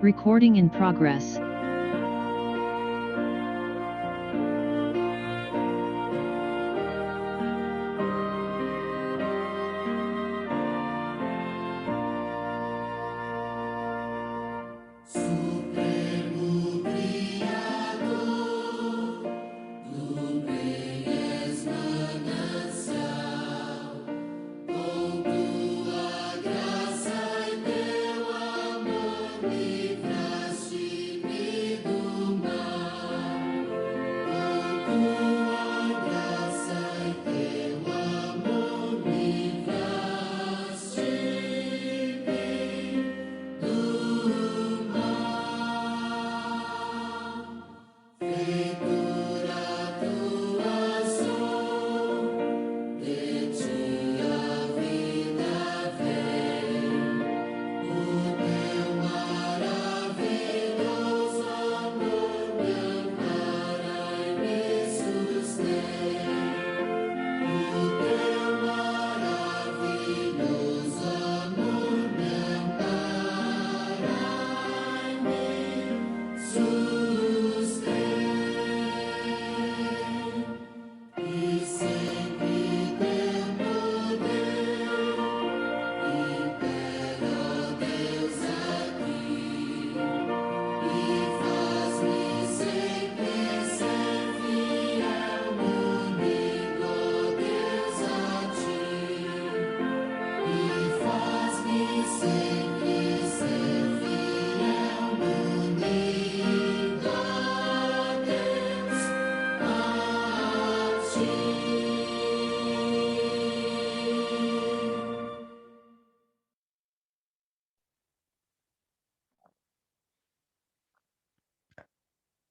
Recording in progress.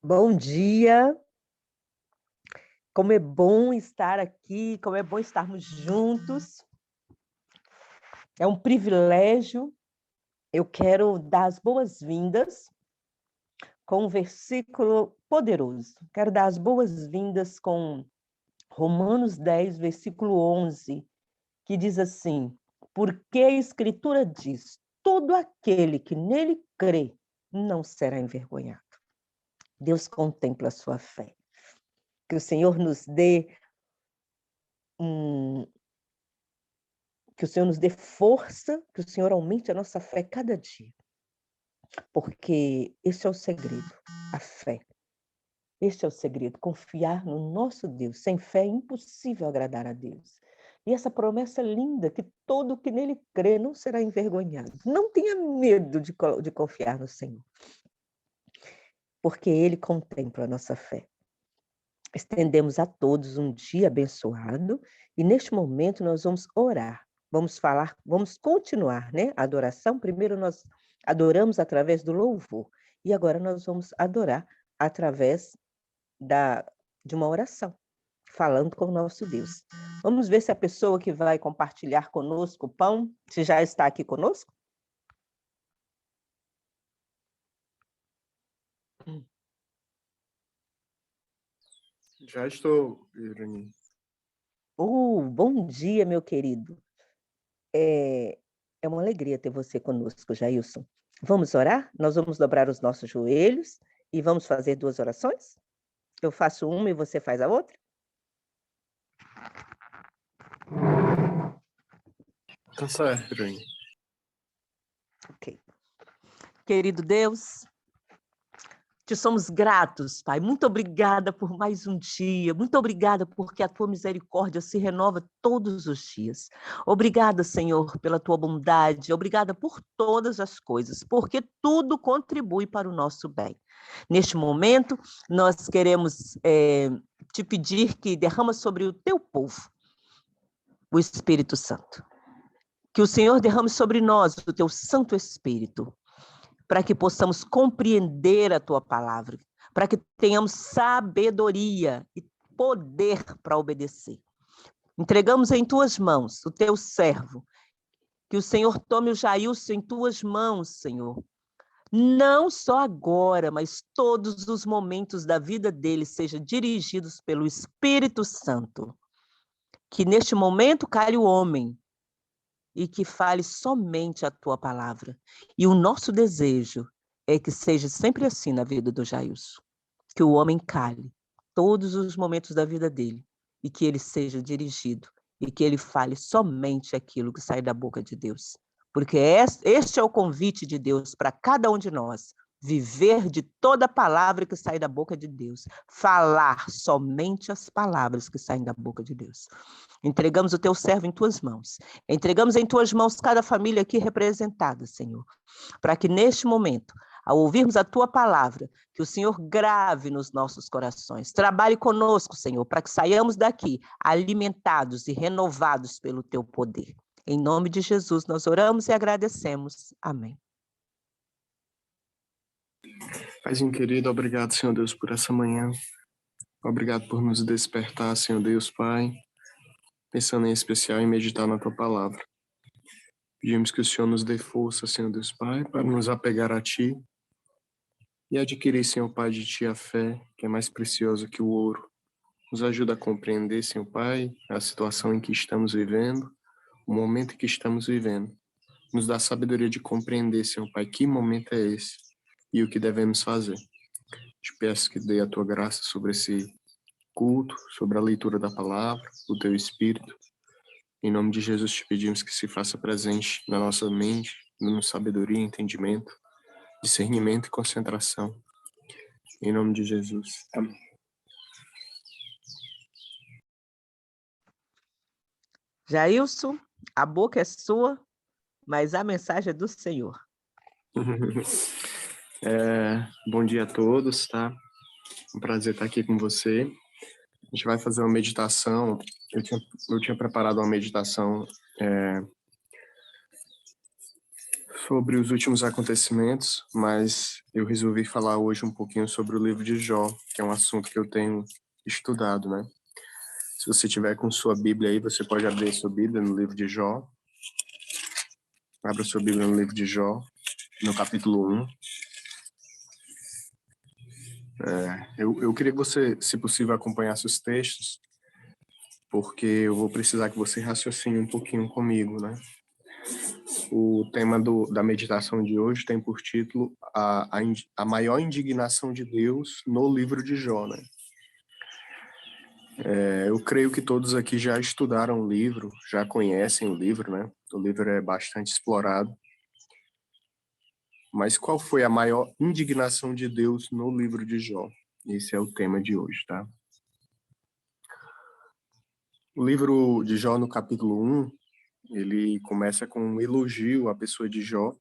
Bom dia, como é bom estar aqui, como é bom estarmos juntos. É um privilégio. Eu quero dar as boas-vindas com um versículo poderoso. Quero dar as boas-vindas com Romanos 10, versículo 11, que diz assim: porque a Escritura diz, todo aquele que nele crê não será envergonhado. Deus contempla a sua fé. Que o Senhor nos dê que o Senhor nos dê força, que o Senhor aumente a nossa fé cada dia. Porque esse é o segredo, a fé. Este é o segredo, confiar no nosso Deus. Sem fé é impossível agradar a Deus. E essa promessa linda, que todo que nele crê não será envergonhado. Não tenha medo de confiar no Senhor. Porque Ele contempla a nossa fé. Estendemos a todos um dia abençoado e neste momento nós vamos orar. Vamos continuar, né? A adoração. Primeiro nós adoramos através do louvor e agora nós vamos adorar através de uma oração, falando com o nosso Deus. Vamos ver se a pessoa que vai compartilhar conosco o pão, se já está aqui conosco? Já estou, Irani. Bom dia, meu querido. É uma alegria ter você conosco, Jailson. Vamos orar? Nós vamos dobrar os nossos joelhos e vamos fazer 2 orações? Eu faço uma e você faz a outra? Tá certo, Irani. Ok. Querido Deus, te somos gratos, Pai. Muito obrigada por mais um dia. Muito obrigada porque a tua misericórdia se renova todos os dias. Obrigada, Senhor, pela tua bondade. Obrigada por todas as coisas, porque tudo contribui para o nosso bem. Neste momento, nós queremos te pedir que derrama sobre o teu povo o Espírito Santo. Que o Senhor derrame sobre nós o teu Santo Espírito, para que possamos compreender a tua palavra, para que tenhamos sabedoria e poder para obedecer. Entregamos em tuas mãos o teu servo, que o Senhor tome o Jailson em tuas mãos, Senhor. Não só agora, mas todos os momentos da vida dele sejam dirigidos pelo Espírito Santo. Que neste momento cale o homem e que fale somente a tua palavra. E o nosso desejo é que seja sempre assim na vida do Jailson, que o homem cale todos os momentos da vida dele e que ele seja dirigido e que ele fale somente aquilo que sai da boca de Deus. Porque este é o convite de Deus para cada um de nós, viver de toda palavra que sai da boca de Deus, falar somente as palavras que saem da boca de Deus. Entregamos o teu servo em tuas mãos, entregamos em tuas mãos cada família aqui representada, Senhor, para que neste momento, ao ouvirmos a tua palavra, que o Senhor grave nos nossos corações. Trabalhe conosco, Senhor, para que saiamos daqui alimentados e renovados pelo teu poder. Em nome de Jesus, nós oramos e agradecemos. Amém. Paizinho querido, obrigado, Senhor Deus, por essa manhã. Obrigado por nos despertar, Senhor Deus, Pai, pensando em especial em meditar na tua palavra. Pedimos que o Senhor nos dê força, Senhor Deus, Pai, para nos apegar a Ti e adquirir, Senhor Pai, de Ti a fé, que é mais preciosa que o ouro. Nos ajuda a compreender, Senhor Pai, a situação em que estamos vivendo, o momento em que estamos vivendo. Nos dá sabedoria de compreender, Senhor Pai, que momento é esse e o que devemos fazer. Te peço que dê a Tua graça sobre esse culto, sobre a leitura da palavra, o Teu Espírito. Em nome de Jesus te pedimos que se faça presente na nossa mente, dando sabedoria, entendimento, discernimento e concentração. Em nome de Jesus. Amém. Jailson, a boca é sua, mas a mensagem é do Senhor. Bom dia a todos, tá? Um prazer estar aqui com você. A gente vai fazer uma meditação. Eu tinha preparado uma meditação sobre os últimos acontecimentos, mas eu resolvi falar hoje um pouquinho sobre o livro de Jó, que é um assunto que eu tenho estudado, né? Se você tiver com sua Bíblia aí, você pode abrir sua Bíblia no livro de Jó. Abra sua Bíblia no livro de Jó, no capítulo 1. Eu queria que você, se possível, acompanhasse os textos, porque eu vou precisar que você raciocine um pouquinho comigo, né? O tema da meditação de hoje tem por título a maior indignação de Deus no livro de Jó, né? Eu creio que todos aqui já estudaram o livro, já conhecem o livro, né? O livro é bastante explorado. Mas qual foi a maior indignação de Deus no livro de Jó? Esse é o tema de hoje, tá? O livro de Jó, no capítulo 1, ele começa com um elogio à pessoa de Jó,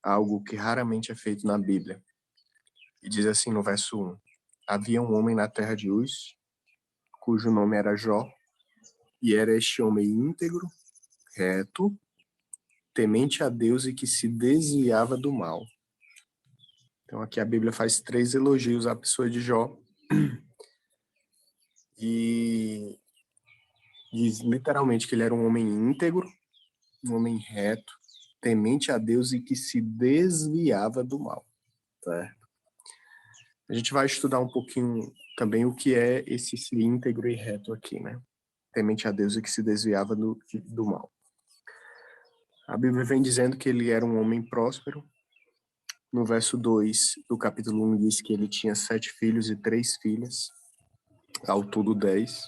algo que raramente é feito na Bíblia. E diz assim no verso 1: Havia um homem na terra de Uz, cujo nome era Jó, e era este homem íntegro, reto, temente a Deus e que se desviava do mal. Então aqui a Bíblia faz 3 elogios à pessoa de Jó, e diz literalmente que ele era um homem íntegro, um homem reto, temente a Deus e que se desviava do mal. Certo? A gente vai estudar um pouquinho também o que é esse íntegro e reto aqui, né? Temente a Deus e que se desviava do mal. A Bíblia vem dizendo que ele era um homem próspero. No verso 2 do capítulo 1 diz que ele tinha 7 filhos e 3 filhas, ao todo 10.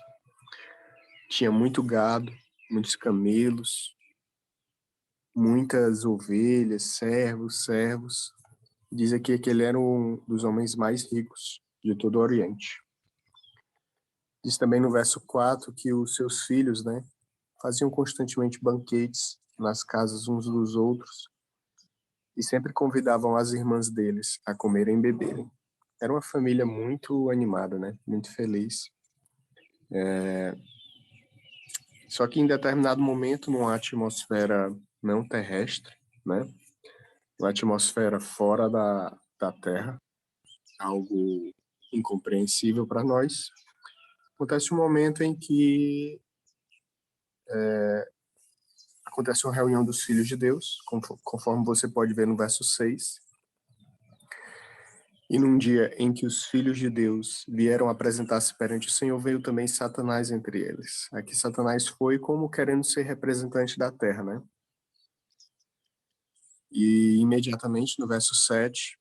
Tinha muito gado, muitos camelos, muitas ovelhas, servos. Diz aqui que ele era um dos homens mais ricos de todo o Oriente. Diz também no verso 4 que os seus filhos, né, faziam constantemente banquetes nas casas uns dos outros e sempre convidavam as irmãs deles a comerem e beberem. Era uma família muito animada, né, muito feliz. Só que em determinado momento, numa atmosfera não terrestre, né, uma atmosfera fora da Terra, algo incompreensível para nós, acontece um momento em que acontece uma reunião dos filhos de Deus, conforme você pode ver no verso 6. E num dia em que os filhos de Deus vieram apresentar-se perante o Senhor, veio também Satanás entre eles. Aqui Satanás foi como querendo ser representante da terra, né? E imediatamente no verso 7,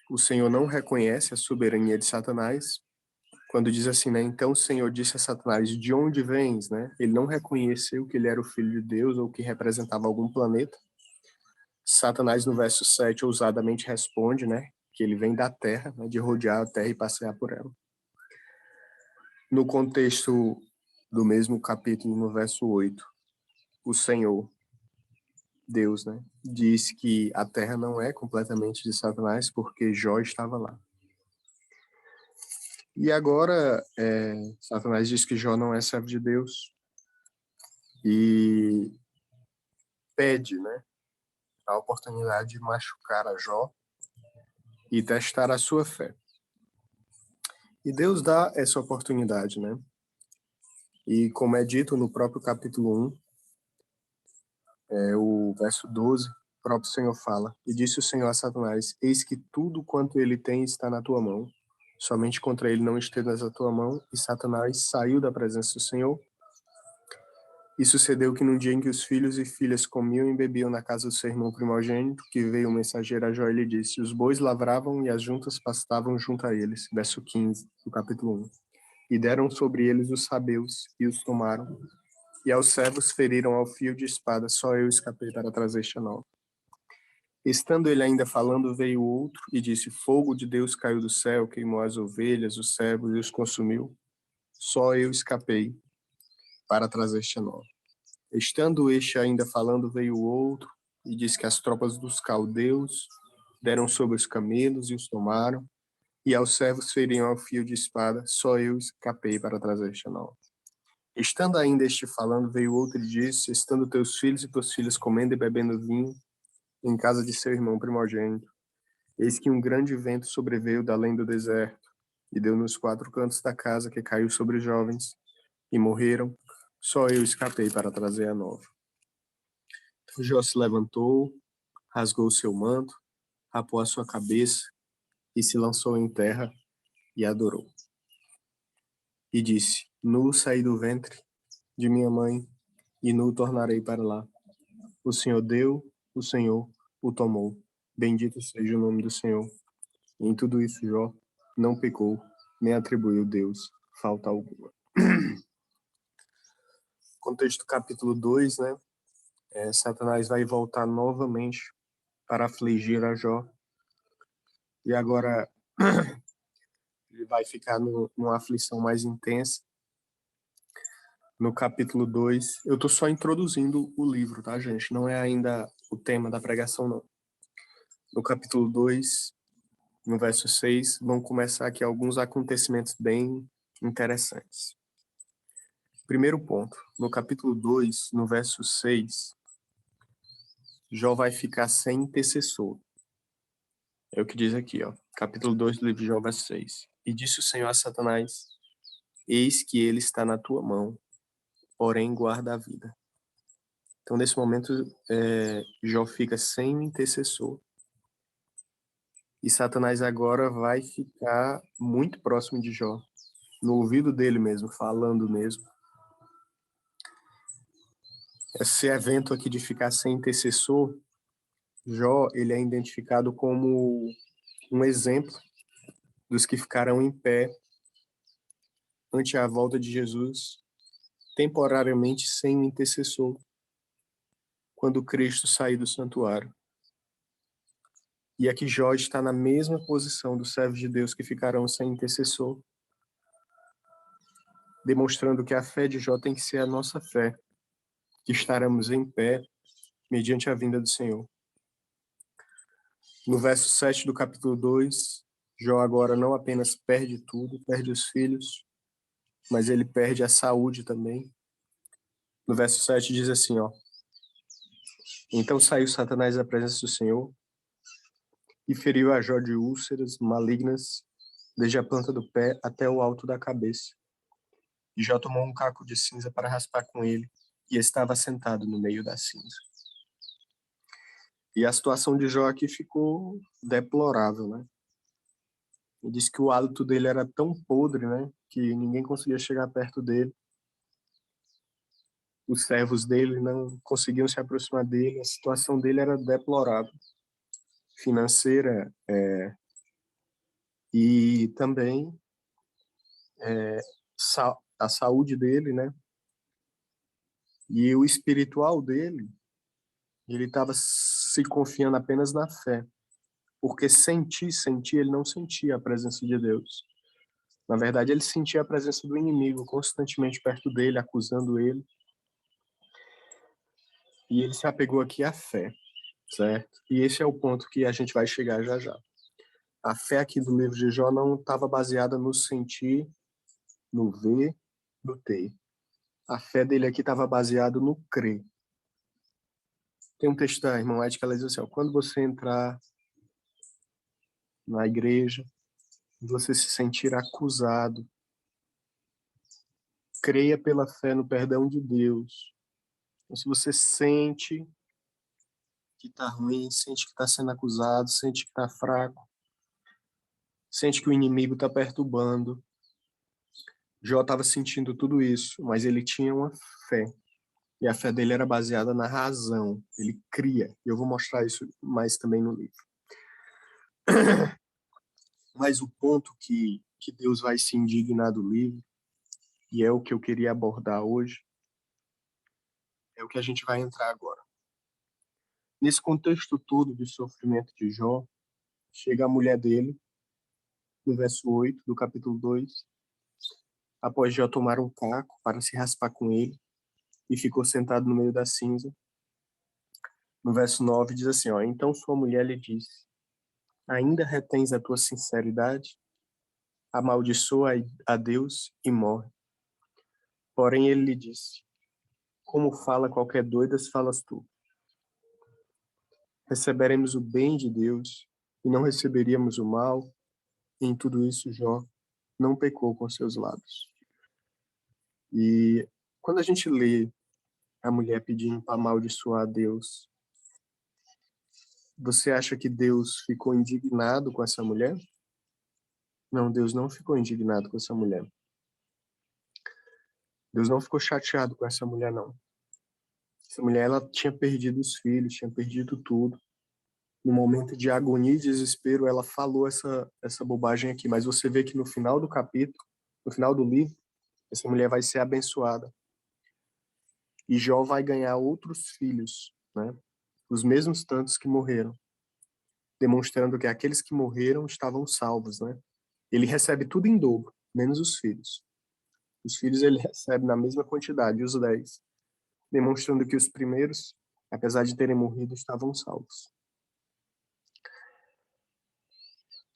o Senhor não reconhece a soberania de Satanás, quando diz assim, né? Então o Senhor disse a Satanás, de onde vens, né? Ele não reconheceu que ele era o filho de Deus ou que representava algum planeta. Satanás, no verso 7, ousadamente responde, né? Que ele vem da terra, né, de rodear a terra e passear por ela. No contexto do mesmo capítulo, no verso 8, o Senhor, Deus, né, diz que a terra não é completamente de Satanás porque Jó estava lá. E agora, Satanás diz que Jó não é servo de Deus e pede, né, a oportunidade de machucar a Jó e testar a sua fé. E Deus dá essa oportunidade, né? E como é dito no próprio capítulo 1, o verso 12, o próprio Senhor fala, e disse o Senhor a Satanás, eis que tudo quanto ele tem está na tua mão, somente contra ele não estendas a tua mão, e Satanás saiu da presença do Senhor. E sucedeu que no dia em que os filhos e filhas comiam e bebiam na casa do seu irmão primogênito, que veio o mensageiro a Jó e lhe disse, os bois lavravam e as juntas pastavam junto a eles. Verso 15 do capítulo 1. E deram sobre eles os sabeus e os tomaram. E aos servos feriram ao fio de espada, só eu escapei para trazer este nova. Estando ele ainda falando, veio outro e disse, fogo de Deus caiu do céu, queimou as ovelhas, os servos e os consumiu. Só eu escapei para trazer este nova. Estando este ainda falando, veio o outro e disse que as tropas dos caldeus deram sobre os camelos e os tomaram, e aos servos feriam ao fio de espada, só eu escapei para trazer este nova. Estando ainda este falando, veio outro e disse, estando teus filhos e tuas filhas comendo e bebendo vinho em casa de seu irmão primogênito, eis que um grande vento sobreveio da além do deserto, e deu nos 4 cantos da casa, que caiu sobre os jovens, e morreram, só eu escapei para trazer a nova. Então Jó se levantou, rasgou seu manto, rapou a sua cabeça, e se lançou em terra, e adorou. E disse, nu saí do ventre de minha mãe, e nu tornarei para lá. O Senhor deu, o Senhor o tomou. Bendito seja o nome do Senhor. E em tudo isso Jó não pecou, nem atribuiu Deus falta alguma. Contexto capítulo 2, né? Satanás vai voltar novamente para afligir a Jó. E agora ele vai ficar numa aflição mais intensa. No capítulo 2, eu estou só introduzindo o livro, tá, gente? Não é ainda o tema da pregação, não. No capítulo 2, no verso 6, vão começar aqui alguns acontecimentos bem interessantes. Primeiro ponto, no capítulo 2, no verso 6, Jó vai ficar sem intercessor. É o que diz aqui, ó. Capítulo 2 do livro de Jó, verso 6. E disse o Senhor a Satanás, eis que ele está na tua mão, porém guarda a vida. Então, nesse momento, Jó fica sem intercessor. E Satanás agora vai ficar muito próximo de Jó, no ouvido dele mesmo, falando mesmo. Esse evento aqui de ficar sem intercessor, Jó, ele é identificado como um exemplo dos que ficaram em pé ante a volta de Jesus, temporariamente sem intercessor, quando Cristo sair do santuário. E aqui Jó está na mesma posição dos servos de Deus que ficarão sem intercessor, demonstrando que a fé de Jó tem que ser a nossa fé, que estaremos em pé mediante a vinda do Senhor. No verso 7 do capítulo 2, Jó agora não apenas perde tudo, perde os filhos, mas ele perde a saúde também. No verso 7 diz assim, ó, então saiu Satanás da presença do Senhor e feriu a Jó de úlceras malignas, desde a planta do pé até o alto da cabeça. E Jó tomou um caco de cinza para raspar com ele, e estava sentado no meio da cinza. E a situação de Jó aqui ficou deplorável, né? Ele disse que o hálito dele era tão podre, né, que ninguém conseguia chegar perto dele. Os servos dele não conseguiam se aproximar dele, a situação dele era deplorável. Financeira, e também a saúde dele, né? E o espiritual dele, ele estava se confiando apenas na fé, porque sentir, ele não sentia a presença de Deus. Na verdade, ele sentia a presença do inimigo constantemente perto dele, acusando ele. E ele se apegou aqui à fé, certo? E esse é o ponto que a gente vai chegar já já. A fé aqui do livro de Jó não estava baseada no sentir, no ver, no ter. A fé dele aqui estava baseada no crer. Tem um texto da irmã White que ela diz assim, ó, quando você entrar na igreja, você se sentir acusado, creia pela fé no perdão de Deus. Então, se você sente que está ruim, sente que está sendo acusado, sente que está fraco, sente que o inimigo está perturbando. Jó estava sentindo tudo isso, mas ele tinha uma fé. E a fé dele era baseada na razão. Ele cria. E eu vou mostrar isso mais também no livro. Mas o ponto que Deus vai se indignar do livro, e é o que eu queria abordar hoje, é o que a gente vai entrar agora. Nesse contexto todo de sofrimento de Jó, chega a mulher dele, no verso 8 do capítulo 2, após Jó tomar um caco para se raspar com ele, e ficou sentado no meio da cinza. No verso 9 diz assim, ó, então sua mulher lhe disse, ainda retens a tua sinceridade? Amaldiçoa a Deus e morre. Porém ele lhe disse, como fala qualquer doida, falas tu. Receberemos o bem de Deus e não receberíamos o mal. E em tudo isso Jó não pecou com seus lábios. E quando a gente lê a mulher pedindo para amaldiçoar a Deus, você acha que Deus ficou indignado com essa mulher? Não, Deus não ficou indignado com essa mulher. Deus não ficou chateado com essa mulher, não. Essa mulher, ela tinha perdido os filhos, tinha perdido tudo. No momento de agonia e desespero, ela falou essa bobagem aqui. Mas você vê que no final do capítulo, no final do livro, essa mulher vai ser abençoada. E Jó vai ganhar outros filhos, né? Os mesmos tantos que morreram. Demonstrando que aqueles que morreram estavam salvos, né? Ele recebe tudo em dobro, menos os filhos. Os filhos ele recebe na mesma quantidade, os 10. Demonstrando que os primeiros, apesar de terem morrido, estavam salvos.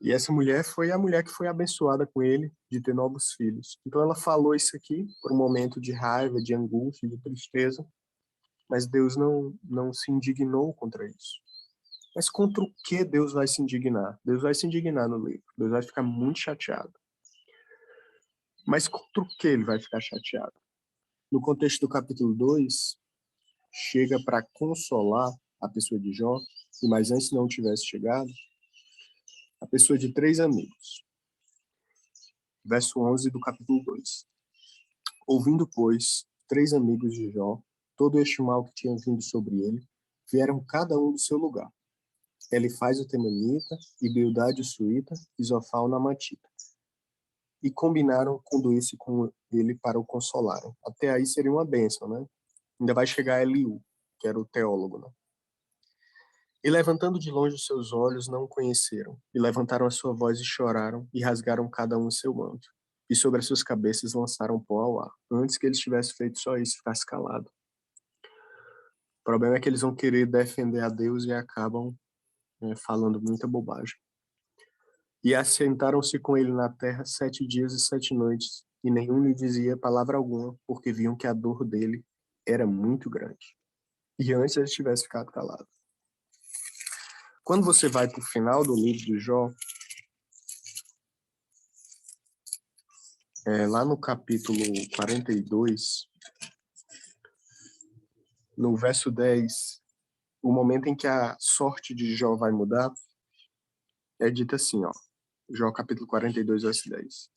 E essa mulher foi a mulher que foi abençoada com ele de ter novos filhos. Então ela falou isso aqui por um momento de raiva, de angústia, de tristeza, mas Deus não se indignou contra isso. Mas contra o que Deus vai se indignar? Deus vai se indignar no livro. Deus vai ficar muito chateado. Mas contra o que ele vai ficar chateado? No contexto do capítulo 2, chega para consolar a pessoa de Jó, e mais antes não tivesse chegado, a pessoa de 3 amigos. Verso 11 do capítulo 2. Ouvindo, pois, 3 amigos de Jó, todo este mal que tinha vindo sobre ele, vieram cada um do seu lugar. Elifaz o temanita, e Bildade o suíta, e Zofar o namatita. E combinaram conduzir-se com ele para o consolarem. Até aí seria uma bênção, né? Ainda vai chegar Eliú, que era o teólogo, né? E levantando de longe os seus olhos, não o conheceram. E levantaram a sua voz e choraram, e rasgaram cada um o seu manto. E sobre as suas cabeças lançaram pó ao ar. Antes que eles tivessem feito só isso, ficasse calado. O problema é que eles vão querer defender a Deus e acabam falando muita bobagem. E assentaram-se com ele na terra 7 dias e 7 noites, e nenhum lhe dizia palavra alguma, porque viam que a dor dele era muito grande. E antes ele tivesse ficado calado. Quando você vai para o final do livro de Jó, lá no capítulo 42, no verso 10, o momento em que a sorte de Jó vai mudar, é dito assim, ó, Jó capítulo 42, verso 10.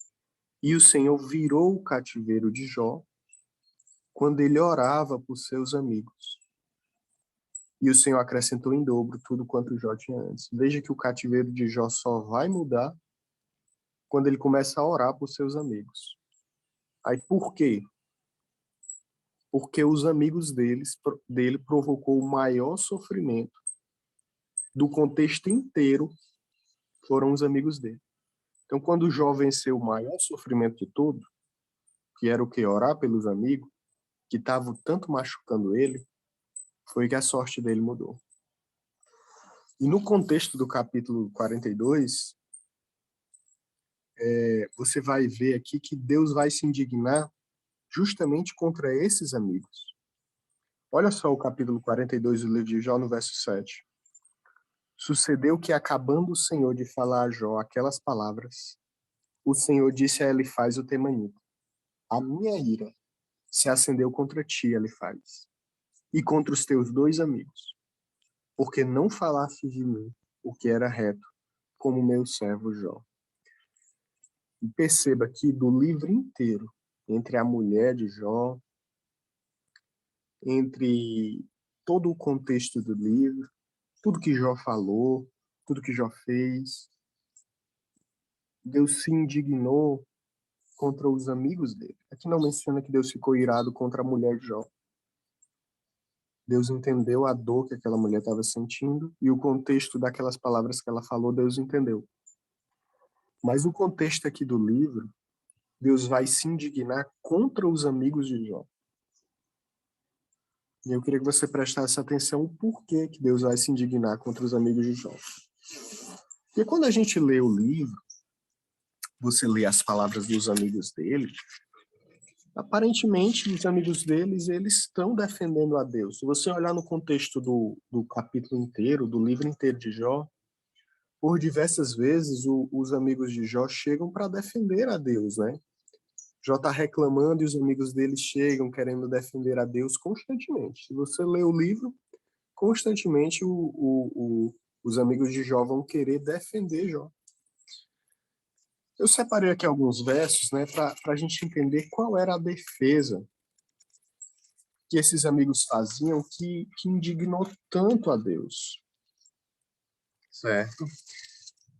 E o Senhor virou o cativeiro de Jó quando ele orava por seus amigos. E o Senhor acrescentou em dobro tudo quanto Jó tinha antes. Veja que o cativeiro de Jó só vai mudar quando ele começa a orar por seus amigos. Aí por quê? Porque os amigos dele provocou o maior sofrimento do contexto inteiro, foram os amigos dele. Então, quando Jó venceu o maior sofrimento de todo, que era o que? Orar pelos amigos, que estavam tanto machucando ele, foi que a sorte dele mudou. E no contexto do capítulo 42, você vai ver aqui que Deus vai se indignar justamente contra esses amigos. Olha só o capítulo 42 do livro de Jó, no verso 7. Sucedeu que, acabando o Senhor de falar a Jó aquelas palavras, o Senhor disse a Elifaz o temanita: a minha ira se acendeu contra ti, Elifaz, e contra os teus dois amigos, porque não falaste de mim o que era reto, como meu servo Jó. E perceba que do livro inteiro, entre a mulher de Jó, entre todo o contexto do livro, tudo que Jó falou, tudo que Jó fez, Deus se indignou contra os amigos dele. Aqui não menciona que Deus ficou irado contra a mulher de Jó. Deus entendeu a dor que aquela mulher estava sentindo e o contexto daquelas palavras que ela falou, Deus entendeu. Mas o contexto aqui do livro, Deus vai se indignar contra os amigos de Jó. E eu queria que você prestasse atenção o porquê que Deus vai se indignar contra os amigos de Jó. Porque quando a gente lê o livro, você lê as palavras dos amigos dele, aparentemente os amigos deles, eles estão defendendo a Deus. Se você olhar no contexto do capítulo inteiro, do livro inteiro de Jó, por diversas vezes os amigos de Jó chegam para defender a Deus, né? Jó está reclamando e os amigos dele chegam querendo defender a Deus constantemente. Se você lê o livro, constantemente os amigos de Jó vão querer defender Jó. Eu separei aqui alguns versos, né, para a gente entender qual era a defesa que esses amigos faziam que indignou tanto a Deus. Certo?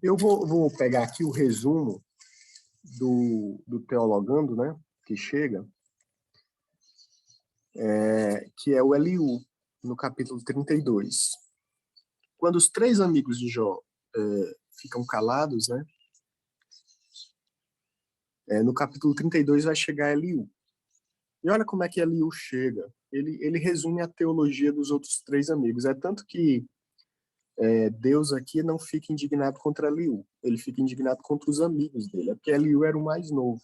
Eu vou pegar aqui o resumo do Teologando, né, que chega, que é o Eliú, no capítulo 32. Quando os três amigos de Jó ficam calados, né, no capítulo 32 vai chegar Eliú. E olha como é que Eliú chega. Ele resume a teologia dos outros três amigos. É tanto que Deus aqui não fica indignado contra Eliú. Ele fica indignado contra os amigos dele. É porque Eliú era o mais novo.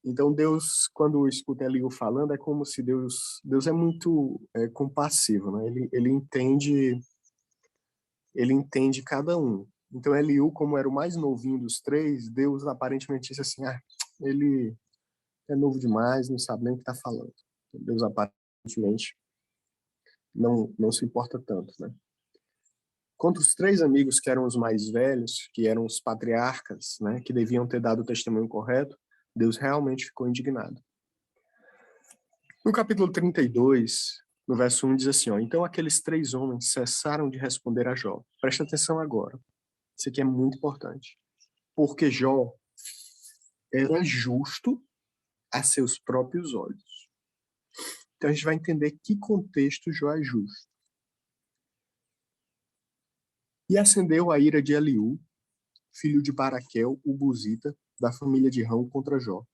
Então Deus, quando escuta Eliú falando, é como se Deus é muito compassivo, né? Ele entende cada um. Então Eliú, como era o mais novinho dos três, Deus aparentemente disse assim: ele é novo demais, não sabe nem o que está falando. Deus aparentemente não se importa tanto, né? Contra os três amigos que eram os mais velhos, que eram os patriarcas, né, que deviam ter dado o testemunho correto, Deus realmente ficou indignado. No capítulo 32, no verso 1, diz assim, então aqueles três homens cessaram de responder a Jó. Presta atenção agora. Isso aqui é muito importante. Porque Jó era justo a seus próprios olhos. Então a gente vai entender que contexto Jó é justo. E acendeu a ira de Eliú, filho de Baraquel, o Buzita, da família de Rão, contra Jó.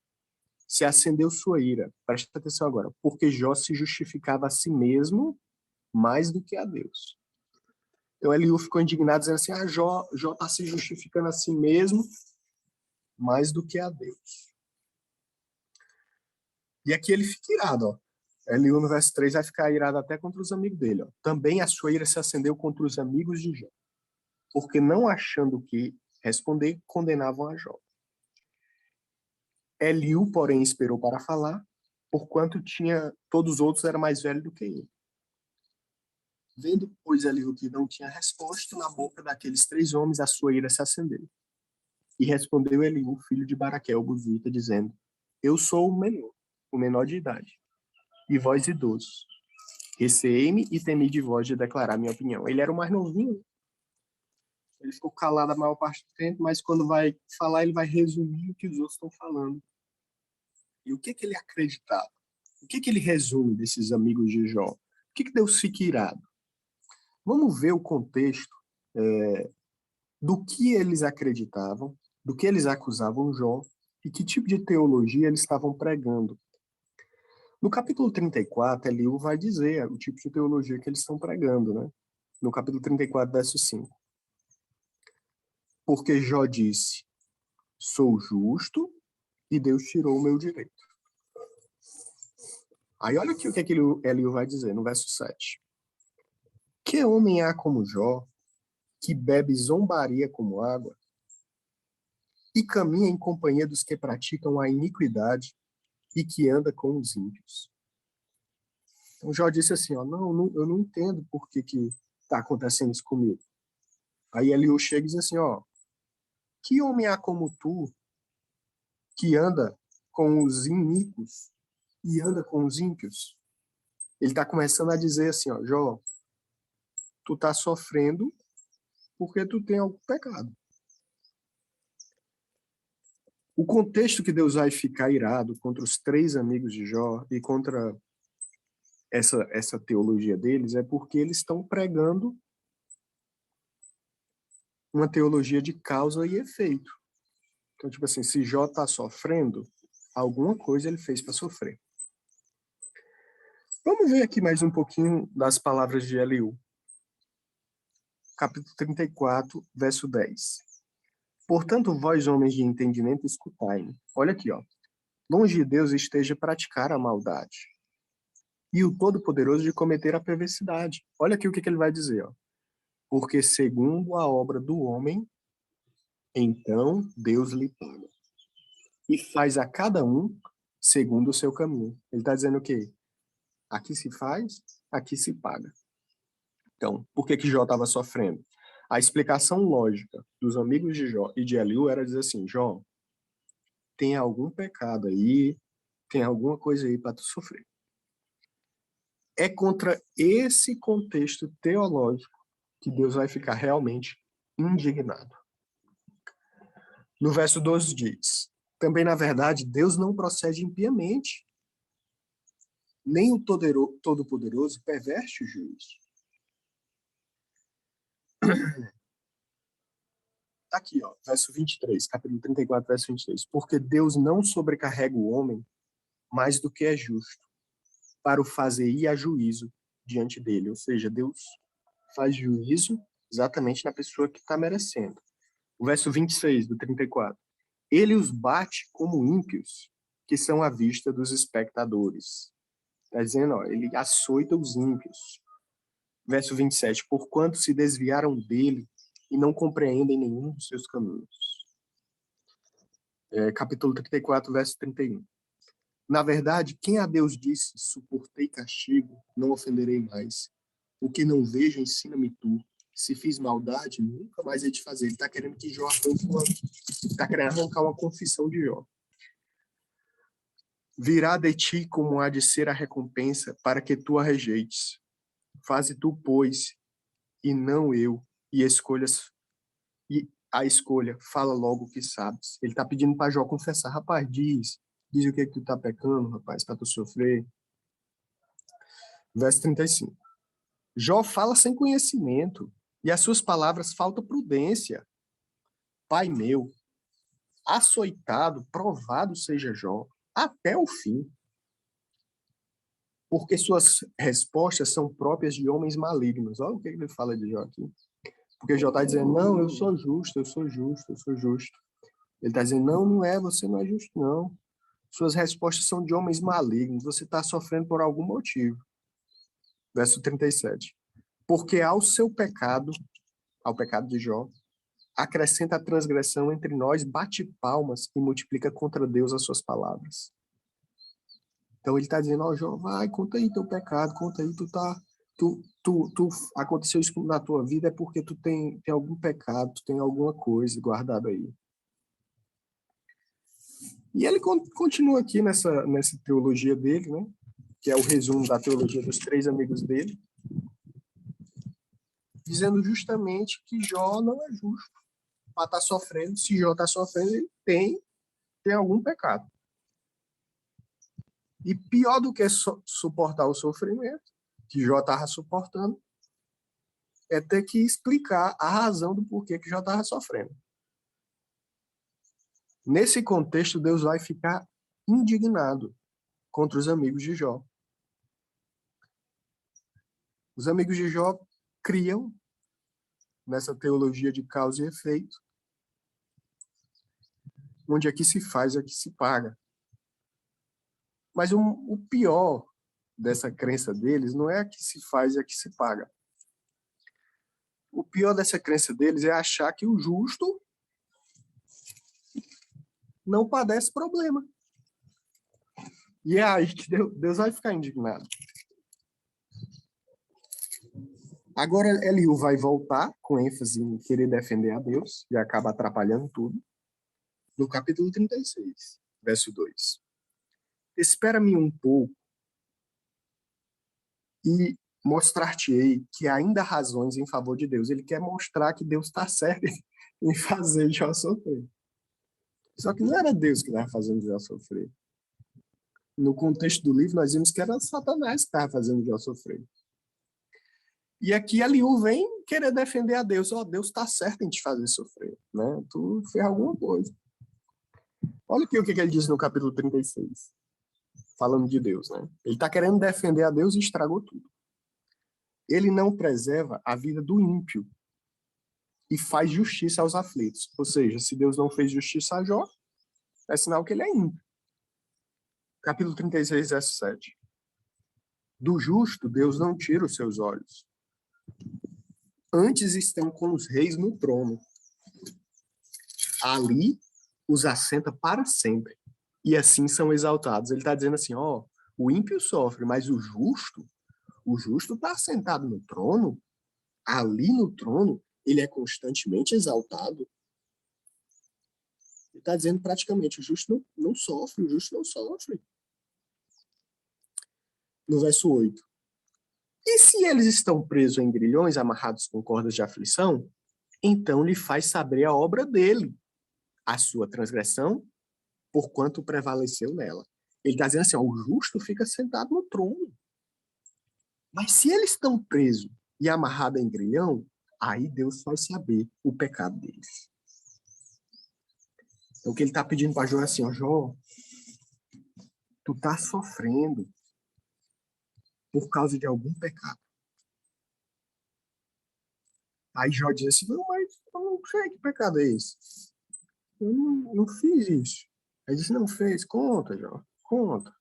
Se acendeu sua ira, presta atenção agora, porque Jó se justificava a si mesmo mais do que a Deus. Então Eliú ficou indignado, dizendo assim, Jó está se justificando a si mesmo mais do que a Deus. E aqui ele fica irado, ó. Eliú, no verso 3, vai ficar irado até contra os amigos dele. Ó. Também a sua ira se acendeu contra os amigos de Jó, porque não achando o que responder, condenavam a Jó. Eliú, porém, esperou para falar, porquanto todos os outros eram mais velhos do que ele. Vendo, pois, Eliú que não tinha resposta, na boca daqueles três homens a sua ira se acendeu. E respondeu Eliú, filho de Baraquel, Buzita, dizendo, eu sou o menor de idade, e vós idosos. Receei-me e temi de vós de declarar minha opinião. Ele era o mais novinho. Ele ficou calado a maior parte do tempo, mas quando vai falar, ele vai resumir o que os outros estão falando. E o que ele acreditava? O que ele resume desses amigos de Jó? O que Deus fica irado? Vamos ver o contexto do que eles acreditavam, do que eles acusavam Jó e que tipo de teologia eles estavam pregando. No capítulo 34, Eliú vai dizer o tipo de teologia que eles estão pregando, né? No capítulo 34, verso 5. Porque Jó disse, sou justo e Deus tirou o meu direito. Aí olha aqui o que Eliú vai dizer no verso 7. Que homem há como Jó, que bebe zombaria como água e caminha em companhia dos que praticam a iniquidade e que anda com os ímpios? Então Jó disse assim, ó, não, eu não entendo por que está acontecendo isso comigo. Aí Eliú chega e diz assim, ó, que homem há como tu que anda com os iníquos e anda com os ímpios? Ele está começando a dizer assim, ó, Jó, tu está sofrendo porque tu tem algum pecado. O contexto que Deus vai ficar irado contra os 3 amigos de Jó e contra essa teologia deles é porque eles estão pregando uma teologia de causa e efeito. Então, tipo assim, se Jó está sofrendo, alguma coisa ele fez para sofrer. Vamos ver aqui mais um pouquinho das palavras de Eliú. Capítulo 34, verso 10. Portanto, vós, homens de entendimento, escutai-me. Olha aqui, ó. Longe de Deus esteja praticar a maldade, e o Todo-Poderoso de cometer a perversidade. Olha aqui o que ele vai dizer, ó. Porque segundo a obra do homem, então Deus lhe paga. E faz a cada um segundo o seu caminho. Ele está dizendo o quê? Aqui se faz, aqui se paga. Então, por que Jó estava sofrendo? A explicação lógica dos amigos de Jó e de Eliú era dizer assim, Jó, tem algum pecado aí, tem alguma coisa aí para tu sofrer. É contra esse contexto teológico que Deus vai ficar realmente indignado. No verso 12 diz, também na verdade Deus não procede impiamente, nem o Todo-Poderoso perverte o juízo. Aqui, ó, verso 23, capítulo 34, verso 23. Porque Deus não sobrecarrega o homem mais do que é justo, para o fazer ir a juízo diante dele. Ou seja, Deus faz juízo exatamente na pessoa que está merecendo. O verso 26 do 34. Ele os bate como ímpios, que são à vista dos espectadores. Está dizendo, ó, ele açoita os ímpios. Verso 27. Porquanto se desviaram dele e não compreendem nenhum dos seus caminhos. Capítulo 34, verso 31. Na verdade, quem a Deus disse, suportei castigo, não ofenderei mais. O que não vejo, ensina-me tu. Se fiz maldade, nunca mais hei de fazer. Ele está querendo que Jó está querendo arrancar uma confissão de Jó. Virá de ti como há de ser a recompensa, para que tu a rejeites. Faze tu, pois, e não eu, e escolhas, e a escolha, fala logo o que sabes. Ele está pedindo para Jó confessar. Rapaz, diz o que tu está pecando, rapaz, para tu sofrer. Verso 35. Jó fala sem conhecimento, e as suas palavras faltam prudência. Pai meu, açoitado, provado seja Jó, até o fim. Porque suas respostas são próprias de homens malignos. Olha o que ele fala de Jó aqui. Porque Jó está dizendo, não, eu sou justo, eu sou justo, eu sou justo. Ele está dizendo, não é, você não é justo, não. Suas respostas são de homens malignos, você está sofrendo por algum motivo. Verso 37. Porque ao seu pecado, ao pecado de Jó, acrescenta a transgressão entre nós, bate palmas e multiplica contra Deus as suas palavras. Então ele está dizendo, ó, Jó, vai, conta aí teu pecado, conta aí, aconteceu isso na tua vida é porque tu tem algum pecado, tu tem alguma coisa guardada aí. E ele continua aqui nessa teologia dele, né? Que é o resumo da teologia dos 3 amigos dele. dizendo justamente que Jó não é justo para estar sofrendo. Se Jó está sofrendo, ele tem algum pecado. E pior do que suportar o sofrimento, que Jó estava suportando, é ter que explicar a razão do porquê que Jó estava sofrendo. Nesse contexto, Deus vai ficar indignado contra os amigos de Jó. Os amigos de Jó criam nessa teologia de causa e efeito, onde aqui se faz, aqui se paga. Mas o pior dessa crença deles não é a que se faz e a que se paga. O pior dessa crença deles é achar que o justo não padece problema. E é aí que Deus vai ficar indignado. Agora Eliú vai voltar com ênfase em querer defender a Deus e acaba atrapalhando tudo. No capítulo 36, verso 2. Espera-me um pouco e mostrar-te-ei que há ainda razões em favor de Deus. Ele quer mostrar que Deus está certo em fazer Jó sofrer. Só que não era Deus que estava fazendo Jó sofrer. No contexto do livro, nós vimos que era Satanás que estava fazendo Jó sofrer. E aqui Eliú vem querer defender a Deus. Deus está certo em te fazer sofrer, né? Tu fez alguma coisa. Olha aqui o que ele diz no capítulo 36, falando de Deus, né? Ele está querendo defender a Deus e estragou tudo. Ele não preserva a vida do ímpio e faz justiça aos aflitos. Ou seja, se Deus não fez justiça a Jó, é sinal que ele é ímpio. Capítulo 36, verso 7. Do justo, Deus não tira os seus olhos. Antes estão com os reis no trono. Ali os assenta para sempre. E assim são exaltados. Ele está dizendo assim, o ímpio sofre, mas o justo está sentado no trono. Ali no trono, ele é constantemente exaltado. Ele está dizendo praticamente, o justo não sofre, o justo não sofre. No verso 8. E se eles estão presos em grilhões, amarrados com cordas de aflição, então lhe faz saber a obra dele, a sua transgressão, porquanto prevaleceu nela. Ele está dizendo assim, o justo fica sentado no trono. Mas se eles estão presos e amarrados em grilhão, aí Deus faz saber o pecado deles. Então o que ele está pedindo para Jó é assim, Jó, tu está sofrendo por causa de algum pecado. Aí Jó diz assim, não, mas eu não sei que pecado é esse. Eu não fiz isso. Aí disse, não fez, conta, Jó, conta.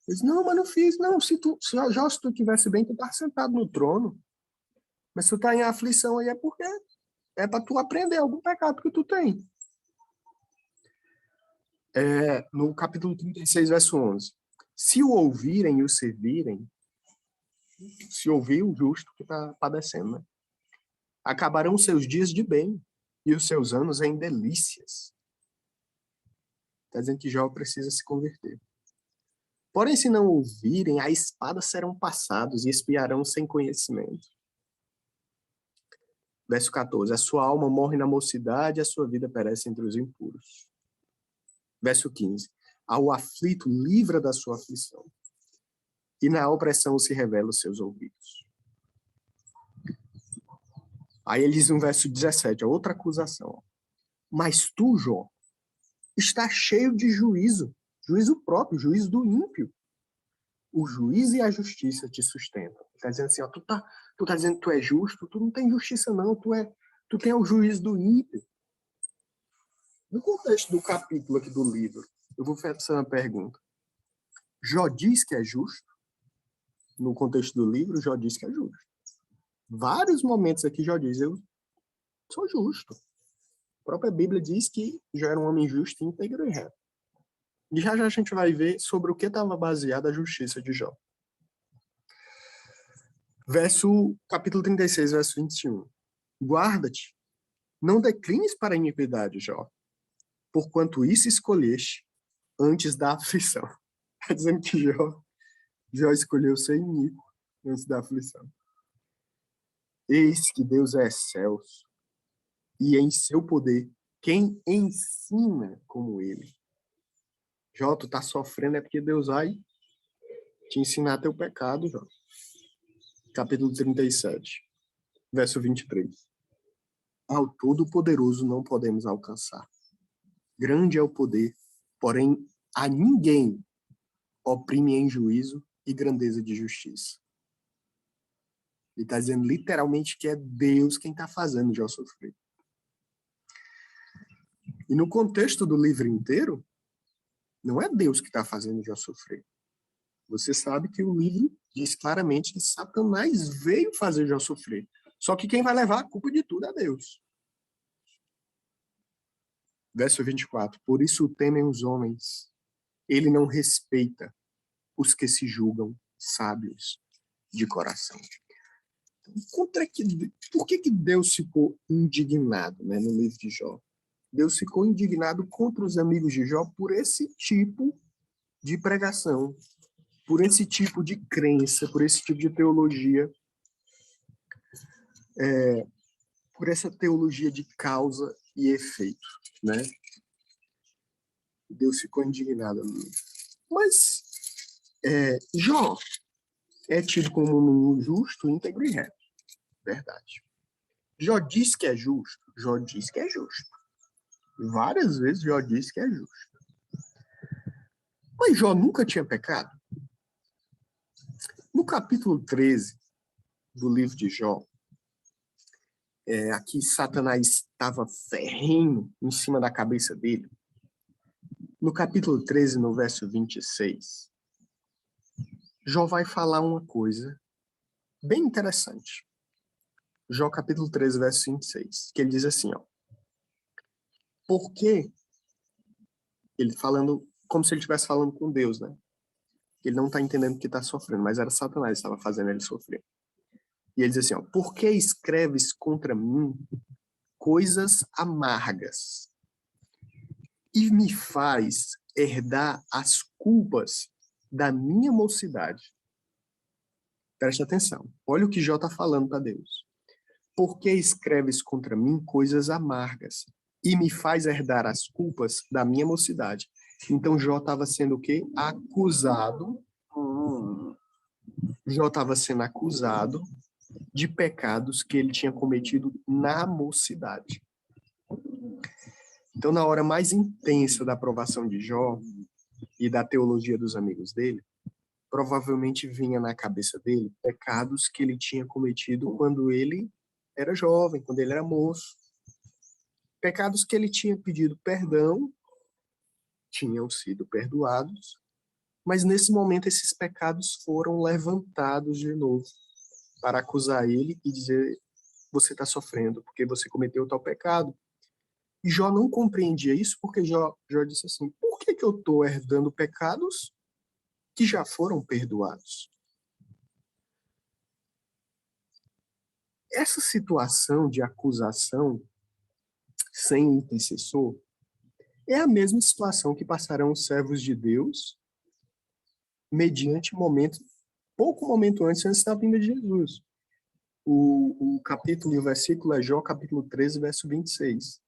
Ele disse, não, mas não fiz, não, se tu estivesse bem, tu tá sentado no trono. Mas se tu tá em aflição aí é porque é para tu aprender algum pecado que tu tem. No capítulo 36, verso 11. Se o ouvirem e o servirem, se ouvir o justo que está padecendo, né? Acabarão seus dias de bem e os seus anos em delícias. Está dizendo que Jó precisa se converter. Porém, se não ouvirem, a espada serão passados e espiarão sem conhecimento. Verso 14. A sua alma morre na mocidade, a sua vida perece entre os impuros. Verso 15. Ao aflito livra da sua aflição, e na opressão se revela os seus ouvidos. Aí ele diz no verso 17, a outra acusação. Mas tu, Jó, está cheio de juízo, juízo próprio, juízo do ímpio. O juízo e a justiça te sustentam. Está dizendo assim, tu tá dizendo que tu é justo, tu não tem justiça não, tu tem o juízo do ímpio. No contexto do capítulo aqui do livro, eu vou fazer uma pergunta. Jó diz que é justo? No contexto do livro, Jó diz que é justo. Vários momentos aqui Jó diz, eu sou justo. A própria Bíblia diz que Jó era um homem justo, íntegro e reto. E já a gente vai ver sobre o que estava baseada a justiça de Jó. Capítulo 36, verso 21. Guarda-te, não declines para a iniquidade, Jó, porquanto isso escolheste antes da aflição. Está dizendo que Jó escolheu ser iníquo antes da aflição. Eis que Deus é excelso, e em seu poder, quem ensina como ele? Jó, tu tá sofrendo é porque Deus vai te ensinar teu pecado, Jó. Capítulo 37, verso 23. Ao Todo-Poderoso não podemos alcançar. Grande é o poder, porém a ninguém oprime em juízo e grandeza de justiça. Ele está dizendo literalmente que é Deus quem está fazendo Jó sofrer. E no contexto do livro inteiro, não é Deus que está fazendo Jó sofrer. Você sabe que o livro diz claramente que Satanás veio fazer Jó sofrer. Só que quem vai levar a culpa de tudo é Deus. Verso 24. Por isso temem os homens. Ele não respeita os que se julgam sábios de coração. Por que Deus ficou indignado, né, no livro de Jó? Deus ficou indignado contra os amigos de Jó por esse tipo de pregação, por esse tipo de crença, por esse tipo de teologia, por essa teologia de causa e efeito, né? Deus ficou indignado. Mas Jó é tido como um justo, íntegro e reto. Verdade. Jó diz que é justo? Jó diz que é justo. Várias vezes Jó diz que é justo. Mas Jó nunca tinha pecado? No capítulo 13 do livro de Jó, aqui Satanás estava ferrenho em cima da cabeça dele. No capítulo 13, no verso 26, Jó vai falar uma coisa bem interessante. Jó capítulo 13, verso 26, que ele diz assim, ó. Por que? Ele falando como se ele estivesse falando com Deus, né? Ele não está entendendo que está sofrendo, mas era Satanás que estava fazendo ele sofrer. E ele diz assim, ó, por que escreves contra mim coisas amargas e me faz herdar as culpas da minha mocidade? Preste atenção. Olha o que Jó está falando para Deus. Por que escreves contra mim coisas amargas e me faz herdar as culpas da minha mocidade? Então Jó estava sendo o quê? Acusado. Jó estava sendo acusado de pecados que ele tinha cometido na mocidade. Então, na hora mais intensa da aprovação de Jó e da teologia dos amigos dele, provavelmente vinha na cabeça dele pecados que ele tinha cometido quando ele era jovem, quando ele era moço. Pecados que ele tinha pedido perdão, tinham sido perdoados, mas nesse momento esses pecados foram levantados de novo para acusar ele e dizer: você está sofrendo porque você cometeu tal pecado. E Jó não compreendia isso porque Jó disse assim: por que eu estou herdando pecados que já foram perdoados? Essa situação de acusação sem intercessor é a mesma situação que passarão os servos de Deus mediante pouco momento antes da vinda de Jesus. O capítulo e o versículo é Jó, capítulo 13, verso 26.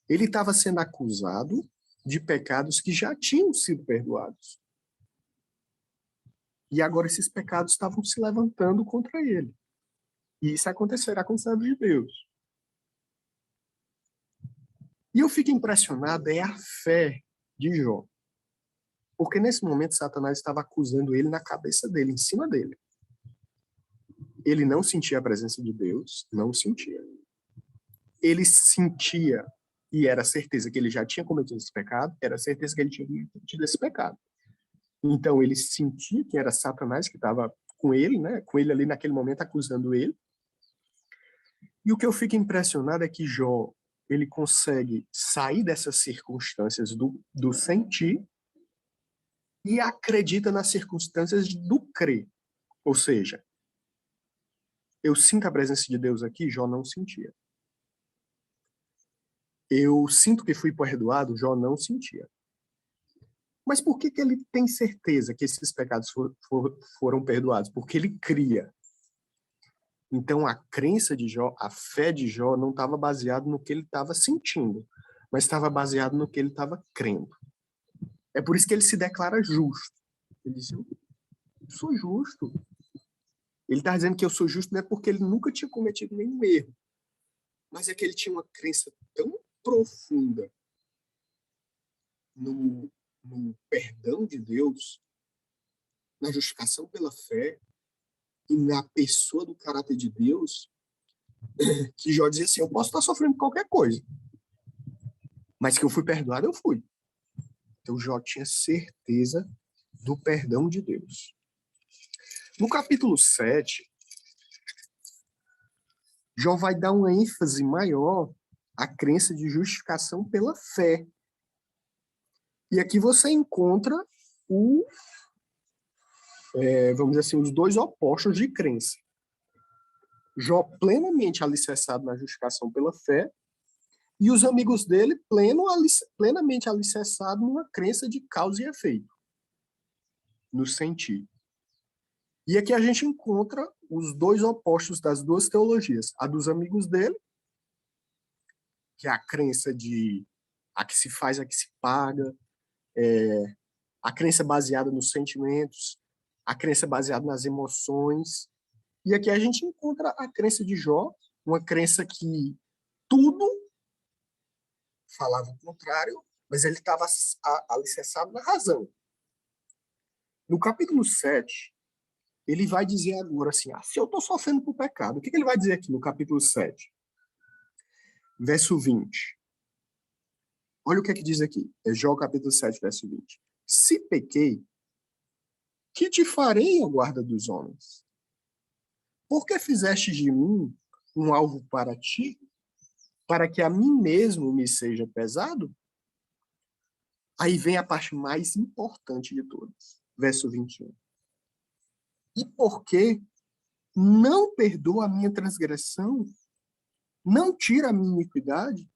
Ele estava sendo acusado de pecados que já tinham sido perdoados. E agora esses pecados estavam se levantando contra ele. E isso acontecerá com os servos de Deus. E eu fico impressionado a fé de Jó. Porque nesse momento Satanás estava acusando ele na cabeça dele, em cima dele. Ele não sentia a presença de Deus, não sentia. Ele sentia, e era certeza que ele já tinha cometido esse pecado, era certeza que ele tinha cometido esse pecado. Então ele sentia que era Satanás que estava com ele, né? Com ele ali naquele momento acusando ele. E o que eu fico impressionado é que Jó, ele consegue sair dessas circunstâncias do sentir e acredita nas circunstâncias do crer. Ou seja, eu sinto a presença de Deus aqui, Jó não sentia. Eu sinto que fui perdoado, Jó não sentia. Mas por que ele tem certeza que esses pecados foram perdoados? Porque ele cria. Então, a crença de Jó, a fé de Jó, não estava baseada no que ele estava sentindo, mas estava baseado no que ele estava crendo. É por isso que ele se declara justo. Ele diz, eu sou justo. Ele está dizendo que eu sou justo não é porque ele nunca tinha cometido nenhum erro, mas é que ele tinha uma crença tão profunda no perdão de Deus, na justificação pela fé e na pessoa do caráter de Deus, que Jó dizia assim, eu posso estar sofrendo qualquer coisa, mas que eu fui perdoado, eu fui. Então Jó tinha certeza do perdão de Deus. No capítulo 7, Jó vai dar uma ênfase maior à crença de justificação pela fé. E aqui você encontra vamos dizer assim, os dois opostos de crença. Jó plenamente alicerçado na justificação pela fé, e os amigos dele plenamente alicerçados numa crença de causa e efeito, no sentir. E aqui a gente encontra os dois opostos das duas teologias. A dos amigos dele, que é a crença de a que se faz, a que se paga, a crença baseada nos sentimentos, a crença baseada nas emoções. E aqui a gente encontra a crença de Jó, uma crença que tudo falava o contrário, mas ele estava alicerçado na razão. No capítulo 7, ele vai dizer agora assim, se eu estou sofrendo por pecado, o que ele vai dizer aqui no capítulo 7? Verso 20. Olha o que é que diz aqui. É Jó capítulo 7, verso 20. Se pequei, que te farei a guarda dos homens? Por que fizeste de mim um alvo para ti, para que a mim mesmo me seja pesado? Aí vem a parte mais importante de todas. Verso 21. E por que não perdoa a minha transgressão? Não tira a minha iniquidade?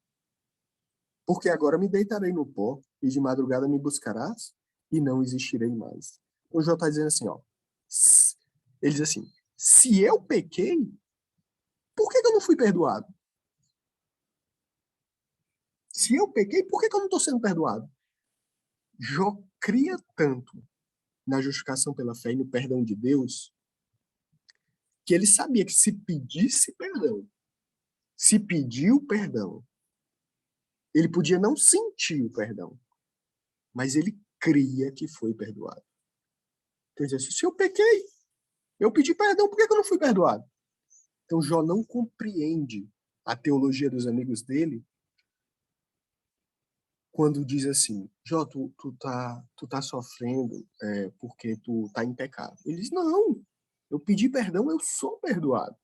Porque agora me deitarei no pó, e de madrugada me buscarás, e não existirei mais. O Jó está dizendo assim, ele diz assim, se eu pequei, por que eu não fui perdoado? Se eu pequei, por que eu não estou sendo perdoado? Jó cria tanto na justificação pela fé e no perdão de Deus, que ele sabia que se pedisse perdão, se pediu perdão, ele podia não sentir o perdão, mas ele cria que foi perdoado. Então, ele diz assim, se eu pequei, eu pedi perdão, por que eu não fui perdoado? Então, Jó não compreende a teologia dos amigos dele quando diz assim, Jó, tu tá sofrendo porque tu tá em pecado. Ele diz, não, eu pedi perdão, eu sou perdoado.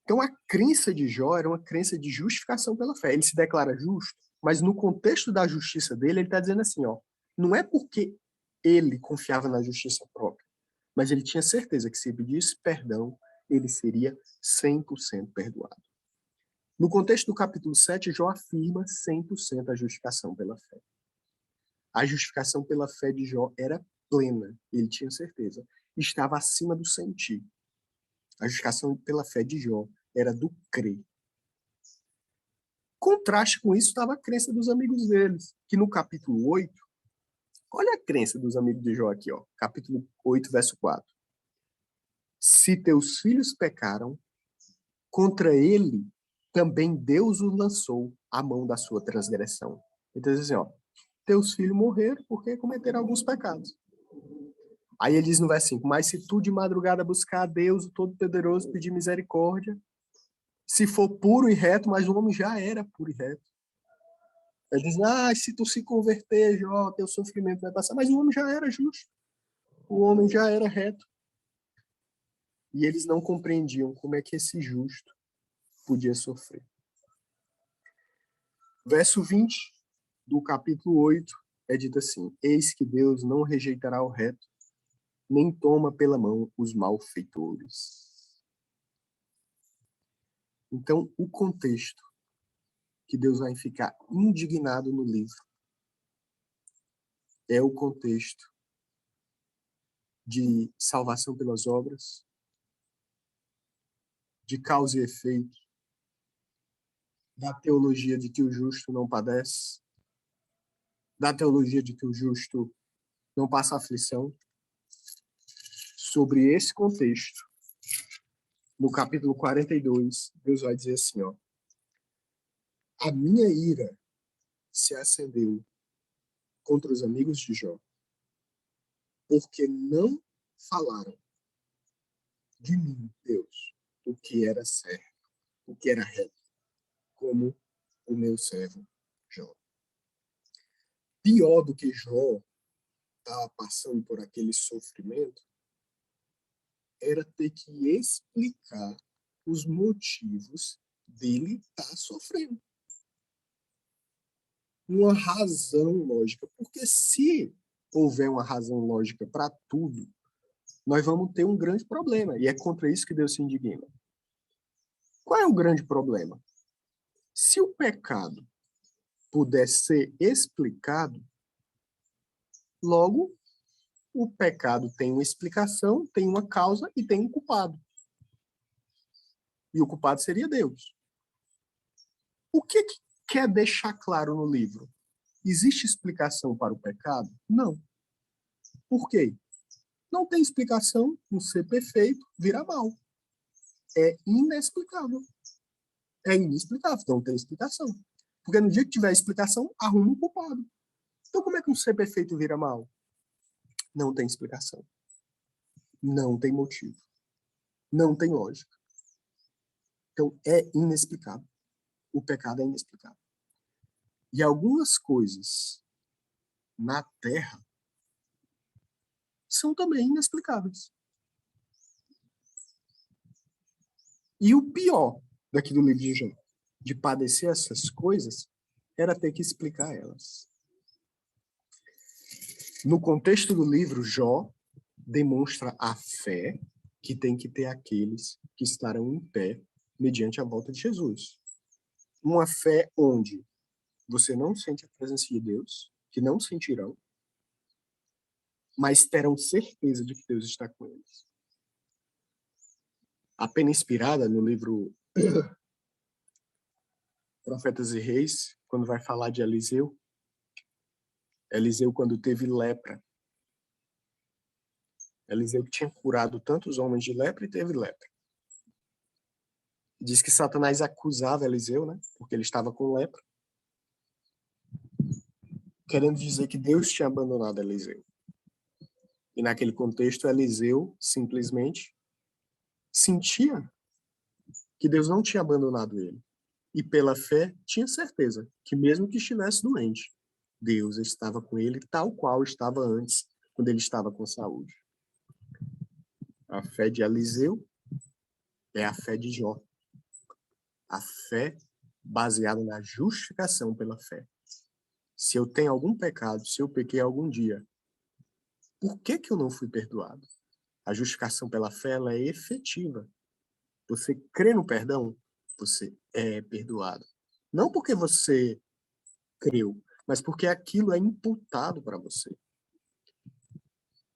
Então, a crença de Jó era uma crença de justificação pela fé. Ele se declara justo, mas no contexto da justiça dele, ele está dizendo assim, não é porque ele confiava na justiça própria, mas ele tinha certeza que se pedisse perdão, ele seria 100% perdoado. No contexto do capítulo 7, Jó afirma 100% a justificação pela fé. A justificação pela fé de Jó era plena, ele tinha certeza. Estava acima do sentir. A justificação pela fé de Jó era do crer. Contraste com isso estava a crença dos amigos deles, que no capítulo 8, olha a crença dos amigos de Jó aqui, capítulo 8, verso 4. Se teus filhos pecaram, contra ele também Deus os lançou à mão da sua transgressão. Então, diz assim, teus filhos morreram porque cometeram alguns pecados. Aí ele diz no verso 5, mas se tu de madrugada buscar a Deus, o Todo-Poderoso, pedir misericórdia, se for puro e reto, mas o homem já era puro e reto. Ele diz, se tu se converter, Jó, teu sofrimento vai passar. Mas o homem já era justo. O homem já era reto. E eles não compreendiam como é que esse justo podia sofrer. Verso 20 do capítulo 8 é dito assim, eis que Deus não rejeitará o reto, nem toma pela mão os malfeitores. Então, o contexto que Deus vai ficar indignado no livro é o contexto de salvação pelas obras, de causa e efeito, da teologia de que o justo não padece, da teologia de que o justo não passa aflição. Sobre esse contexto, no capítulo 42, Deus vai dizer assim, ó: a minha ira se acendeu contra os amigos de Jó, porque não falaram de mim, Deus, o que era certo, o que era reto, como o meu servo Jó. Pior do que Jó estava passando por aquele sofrimento era ter que explicar os motivos dele estar sofrendo. Uma razão lógica, porque se houver uma razão lógica para tudo, nós vamos ter um grande problema, e é contra isso que Deus se indigna. Qual é o grande problema? Se o pecado puder ser explicado, logo o pecado tem uma explicação, tem uma causa e tem um culpado. E o culpado seria Deus. O que quer deixar claro no livro? Existe explicação para o pecado? Não. Por quê? Não tem explicação, um ser perfeito vira mal. É inexplicável. É inexplicável, não tem explicação. Porque no dia que tiver explicação, arruma um culpado. Então como é que um ser perfeito vira mal? Não tem explicação. Não tem motivo. Não tem lógica. Então é inexplicável. O pecado é inexplicável. E algumas coisas na Terra são também inexplicáveis. E o pior daqui do livro de Jó, de padecer essas coisas, era ter que explicar elas. No contexto do livro, Jó demonstra a fé que tem que ter aqueles que estarão em pé mediante a volta de Jesus. Uma fé onde você não sente a presença de Deus, que não sentirão, mas terão certeza de que Deus está com eles. A pena inspirada no livro Profetas e Reis, quando vai falar de Eliseu, Eliseu quando teve lepra. Eliseu tinha curado tantos homens de lepra e teve lepra. Diz que Satanás acusava Eliseu, né? Porque ele estava com lepra, querendo dizer que Deus tinha abandonado Eliseu. E naquele contexto, Eliseu simplesmente sentia que Deus não tinha abandonado ele. E pela fé, tinha certeza que mesmo que estivesse doente, Deus estava com ele tal qual estava antes, quando ele estava com saúde. A fé de Eliseu é a fé de Jó. A fé baseada na justificação pela fé. Se eu tenho algum pecado, se eu pequei algum dia, por que eu não fui perdoado? A justificação pela fé ela é efetiva. Você crê no perdão, você é perdoado. Não porque você creu, mas porque aquilo é imputado para você.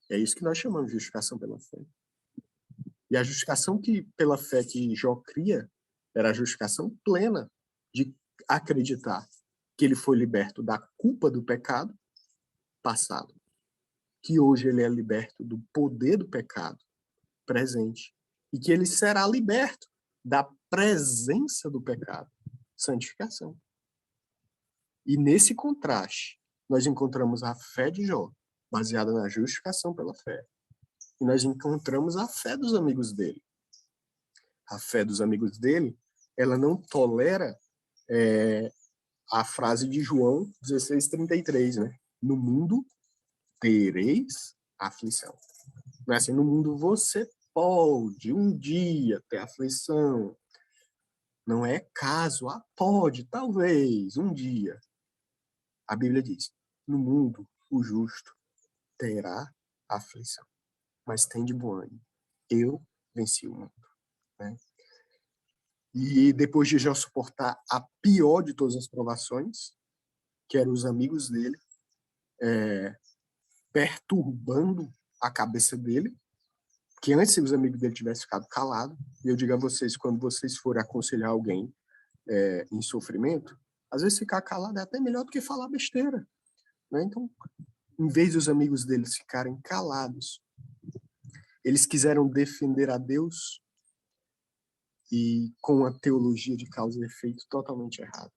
É isso que nós chamamos de justificação pela fé. E a justificação pela fé que Jó cria era a justificação plena de acreditar que ele foi liberto da culpa do pecado passado, que hoje ele é liberto do poder do pecado presente e que ele será liberto da presença do pecado, santificação. E nesse contraste, nós encontramos a fé de Jó, baseada na justificação pela fé. E nós encontramos a fé dos amigos dele. A fé dos amigos dele, ela não tolera a frase de João 16:33, né? No mundo tereis aflição. Não é assim, no mundo você pode um dia ter aflição. Não é caso, pode, talvez, um dia. A Bíblia diz, no mundo o justo terá aflição, mas tem de bom ânimo. Eu venci o mundo. Né? E depois de já suportar a pior de todas as provações, que eram os amigos dele, perturbando a cabeça dele, que antes os amigos dele tivessem ficado calados. E eu digo a vocês, quando vocês forem aconselhar alguém em sofrimento, às vezes ficar calado é até melhor do que falar besteira, né? Então, em vez dos amigos deles ficarem calados, eles quiseram defender a Deus e com a teologia de causa e efeito totalmente errada.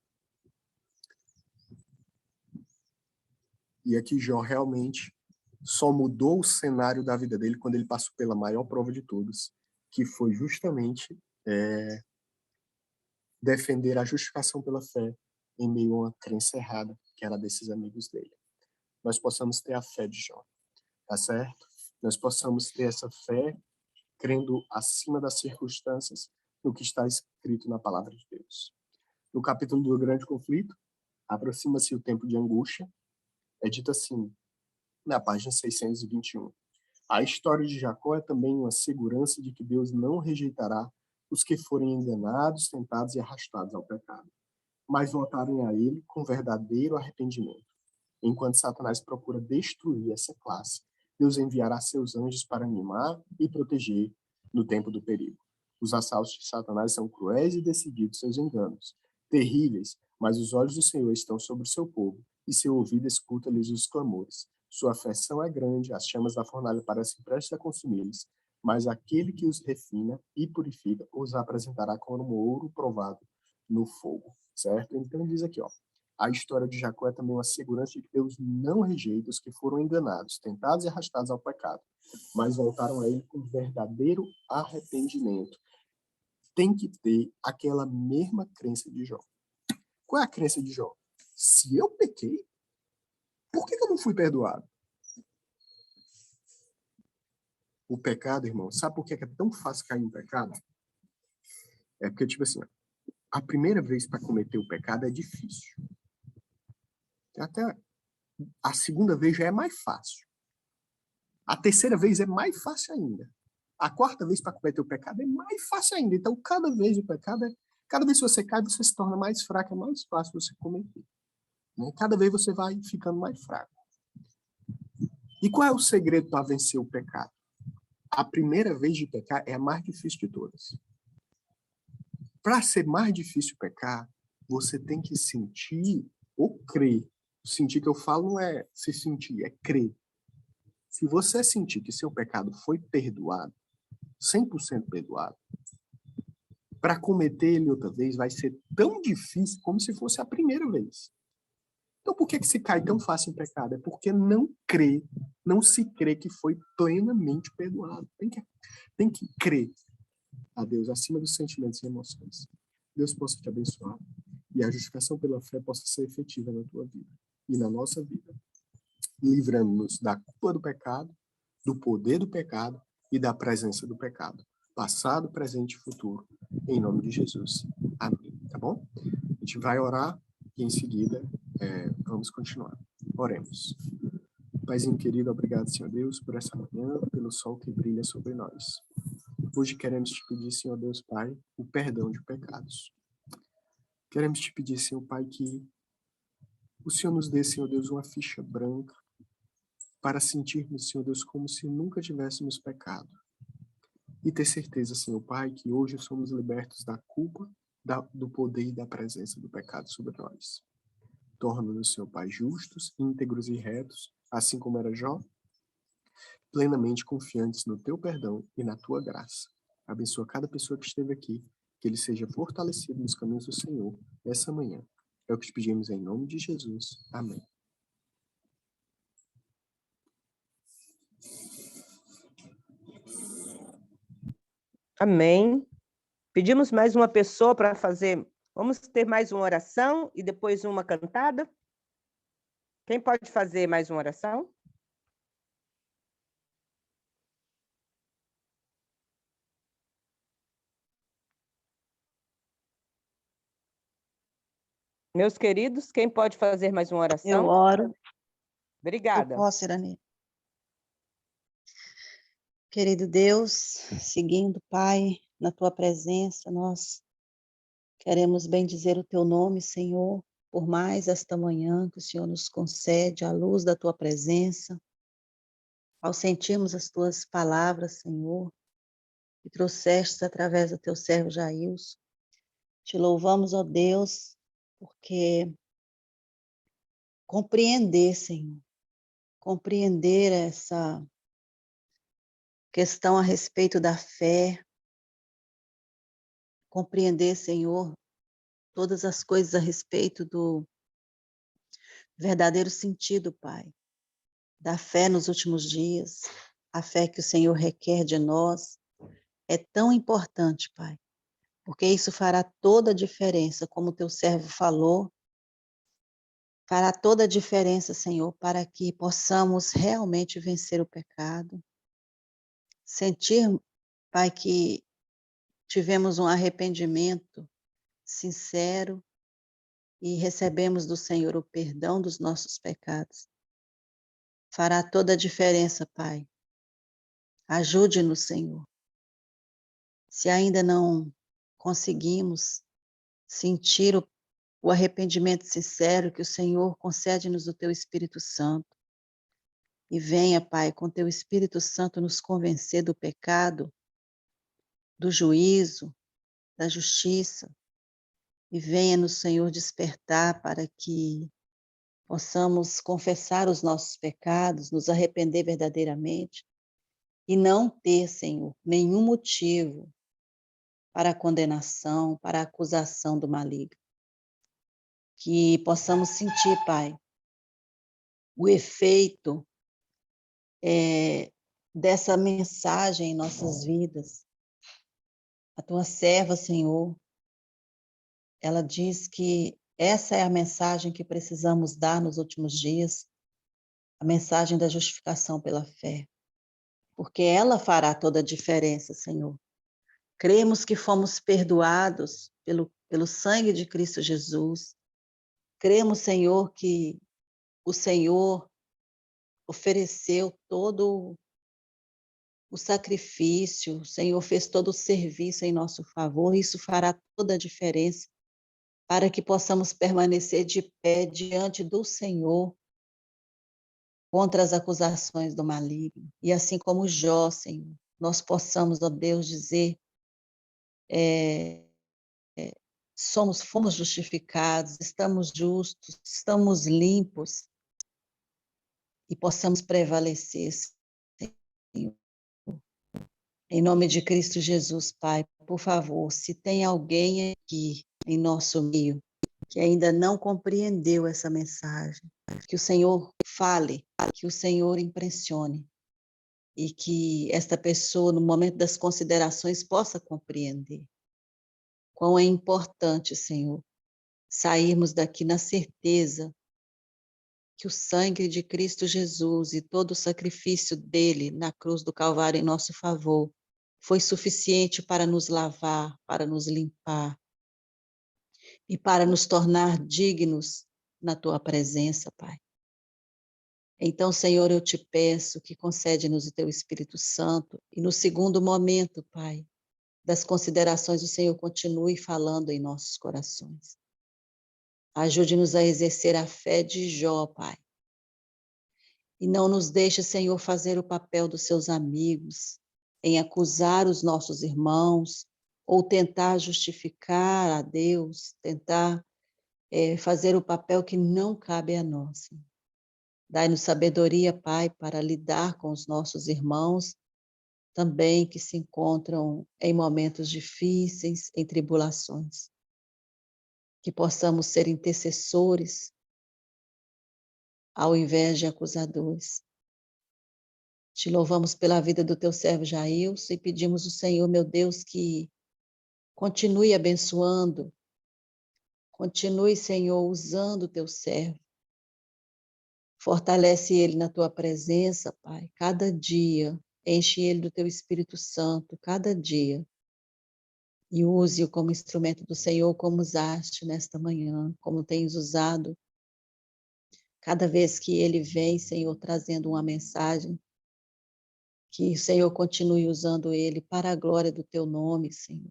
E aqui Jó realmente só mudou o cenário da vida dele quando ele passou pela maior prova de todas, que foi justamente defender a justificação pela fé em meio a uma crença errada, que era desses amigos dele. Nós possamos ter a fé de Jó, tá certo? Nós possamos ter essa fé crendo acima das circunstâncias no que está escrito na palavra de Deus. No capítulo do grande conflito, aproxima-se o tempo de angústia, é dito assim, na página 621. A história de Jacó é também uma segurança de que Deus não rejeitará os que forem enganados, tentados e arrastados ao pecado, mas voltarem a ele com verdadeiro arrependimento. Enquanto Satanás procura destruir essa classe, Deus enviará seus anjos para animar e proteger no tempo do perigo. Os assaltos de Satanás são cruéis e decididos seus enganos, terríveis, mas os olhos do Senhor estão sobre o seu povo, e seu ouvido escuta-lhes os clamores. Sua afeição é grande, as chamas da fornalha parecem prestes a consumi-los, mas aquele que os refina e purifica os apresentará como ouro provado no fogo, certo? Então diz aqui, ó, a história de Jacó é também uma segurança de que Deus não rejeita os que foram enganados, tentados e arrastados ao pecado, mas voltaram a ele com verdadeiro arrependimento. Tem que ter aquela mesma crença de Jó. Qual é a crença de Jó? Se eu pequei, por que eu não fui perdoado? O pecado, irmão, sabe por que é tão fácil cair em pecado? É porque, tipo assim, a primeira vez para cometer o pecado é difícil. Até a segunda vez já é mais fácil. A terceira vez é mais fácil ainda. A quarta vez para cometer o pecado é mais fácil ainda. Então, cada vez o pecado cada vez que você cai, você se torna mais fraco, é mais fácil você cometer. Né? Cada vez você vai ficando mais fraco. E qual é o segredo para vencer o pecado? A primeira vez de pecar é a mais difícil de todas. Para ser mais difícil pecar, você tem que sentir ou crer. Sentir que eu falo não é se sentir, é crer. Se você sentir que seu pecado foi perdoado, 100% perdoado, para cometer ele outra vez vai ser tão difícil como se fosse a primeira vez. Então, por que se cai tão fácil em pecado? É porque não se crê que foi plenamente perdoado. Tem que crer a Deus acima dos sentimentos e emoções. Deus possa te abençoar e a justificação pela fé possa ser efetiva na tua vida e na nossa vida, livrando-nos da culpa do pecado, do poder do pecado e da presença do pecado, passado, presente e futuro, em nome de Jesus. Amém. Tá bom? A gente vai orar e em seguida vamos continuar. Oremos. Paizinho querido, obrigado, Senhor Deus, por essa manhã, pelo sol que brilha sobre nós. Hoje queremos te pedir, Senhor Deus, Pai, o perdão de pecados. Queremos te pedir, Senhor Pai, que o Senhor nos dê, Senhor Deus, uma ficha branca para sentirmos, Senhor Deus, como se nunca tivéssemos pecado. E ter certeza, Senhor Pai, que hoje somos libertos da culpa, do poder e da presença do pecado sobre nós. Torna-nos, Senhor Pai, justos, íntegros e retos, assim como era Jó, plenamente confiantes no teu perdão e na tua graça. Abençoa cada pessoa que esteve aqui, que ele seja fortalecido nos caminhos do Senhor essa manhã. É o que te pedimos em nome de Jesus. Amém. Amém. Pedimos mais uma pessoa para fazer. Vamos ter mais uma oração e depois uma cantada? Quem pode fazer mais uma oração? Meus queridos, quem pode fazer mais uma oração? Eu oro. Obrigada. Eu posso, Irani. Querido Deus, seguindo, Pai, na tua presença, nós queremos bendizer o teu nome, Senhor, por mais esta manhã que o Senhor nos concede à luz da tua presença. ao sentirmos as tuas palavras, Senhor, que trouxeste através do teu servo Jailson. Te louvamos, ó Deus, porque compreender, Senhor, compreender essa questão a respeito da fé, compreender, Senhor, todas as coisas a respeito do verdadeiro sentido, Pai, da fé nos últimos dias, a fé que o Senhor requer de nós, é tão importante, Pai, porque isso fará toda a diferença, como o teu servo falou, fará toda a diferença, Senhor, para que possamos realmente vencer o pecado, sentir, Pai, que tivemos um arrependimento sincero e recebemos do Senhor o perdão dos nossos pecados. Fará toda a diferença, Pai. Ajude-nos, Senhor. Se ainda não conseguimos sentir o arrependimento sincero que o Senhor concede-nos o teu Espírito Santo, e venha, Pai, com teu Espírito Santo nos convencer do pecado, do juízo, da justiça, e venha no Senhor despertar para que possamos confessar os nossos pecados, nos arrepender verdadeiramente e não ter, Senhor, nenhum motivo para a condenação, para a acusação do maligno. Que possamos sentir, Pai, o efeito dessa mensagem em nossas vidas. A tua serva, Senhor, ela diz que essa é a mensagem que precisamos dar nos últimos dias, a mensagem da justificação pela fé, porque ela fará toda a diferença, Senhor. Cremos que fomos perdoados pelo sangue de Cristo Jesus. Cremos, Senhor, que o Senhor ofereceu todo o sacrifício, o Senhor fez todo o serviço em nosso favor, isso fará toda a diferença para que possamos permanecer de pé diante do Senhor contra as acusações do maligno. E assim como Jó, Senhor, nós possamos, ó Deus, dizer, fomos justificados, estamos justos, estamos limpos, e possamos prevalecer, Senhor. Em nome de Cristo Jesus, Pai, por favor, se tem alguém aqui em nosso meio que ainda não compreendeu essa mensagem, que o Senhor fale, que o Senhor impressione, e que esta pessoa, no momento das considerações, possa compreender quão é importante, Senhor, sairmos daqui na certeza que o sangue de Cristo Jesus e todo o sacrifício dele na cruz do Calvário em nosso favor foi suficiente para nos lavar, para nos limpar e para nos tornar dignos na tua presença, Pai. Então, Senhor, eu te peço que concede-nos o teu Espírito Santo e no segundo momento, Pai, das considerações, o Senhor continue falando em nossos corações. Ajude-nos a exercer a fé de Jó, Pai. E não nos deixe, Senhor, fazer o papel dos seus amigos, em acusar os nossos irmãos, ou tentar justificar a Deus, tentar fazer o papel que não cabe a nós. Dai-nos sabedoria, Pai, para lidar com os nossos irmãos, também que se encontram em momentos difíceis, em tribulações. Que possamos ser intercessores, ao invés de acusadores. Te louvamos pela vida do teu servo Jailson e pedimos ao Senhor, meu Deus, que continue abençoando, continue, Senhor, usando o teu servo. Fortalece ele na tua presença, Pai, cada dia. Enche ele do teu Espírito Santo, cada dia. E use-o como instrumento do Senhor, como usaste nesta manhã, como tens usado. Cada vez que ele vem, Senhor, trazendo uma mensagem, que o Senhor continue usando ele para a glória do teu nome, Senhor.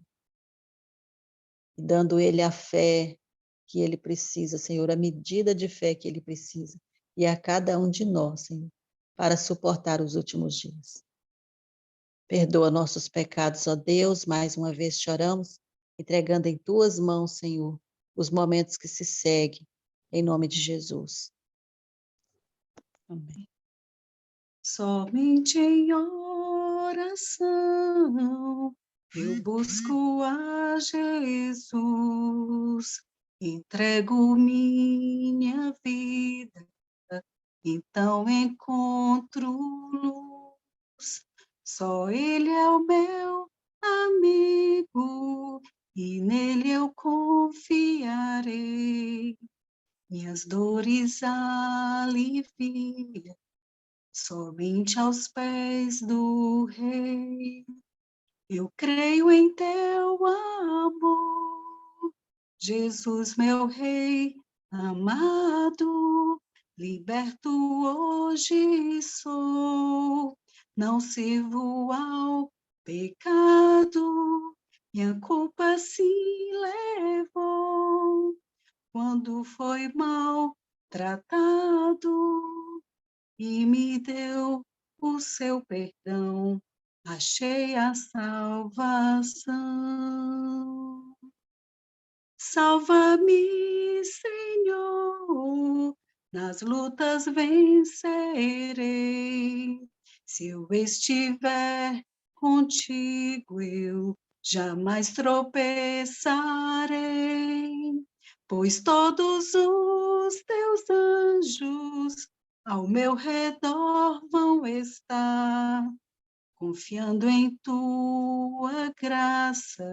E dando ele a fé que ele precisa, Senhor, a medida de fé que ele precisa. E a cada um de nós, Senhor, para suportar os últimos dias. Perdoa nossos pecados, ó Deus, mais uma vez choramos, entregando em tuas mãos, Senhor, os momentos que se seguem, em nome de Jesus. Amém. Somente em oração eu busco a Jesus, entrego minha vida, então encontro luz. Só Ele é o meu amigo e nele eu confiarei. Minhas dores alivia somente aos pés do Rei. Eu creio em teu amor, Jesus, meu Rei amado, liberto hoje sou, não sirvo ao pecado, minha culpa se levou, quando foi mal tratado, e me deu o seu perdão, achei a salvação. Salva-me, Senhor, nas lutas vencerei. Se eu estiver contigo, eu jamais tropeçarei, pois todos os teus anjos ao meu redor vão estar, confiando em tua graça,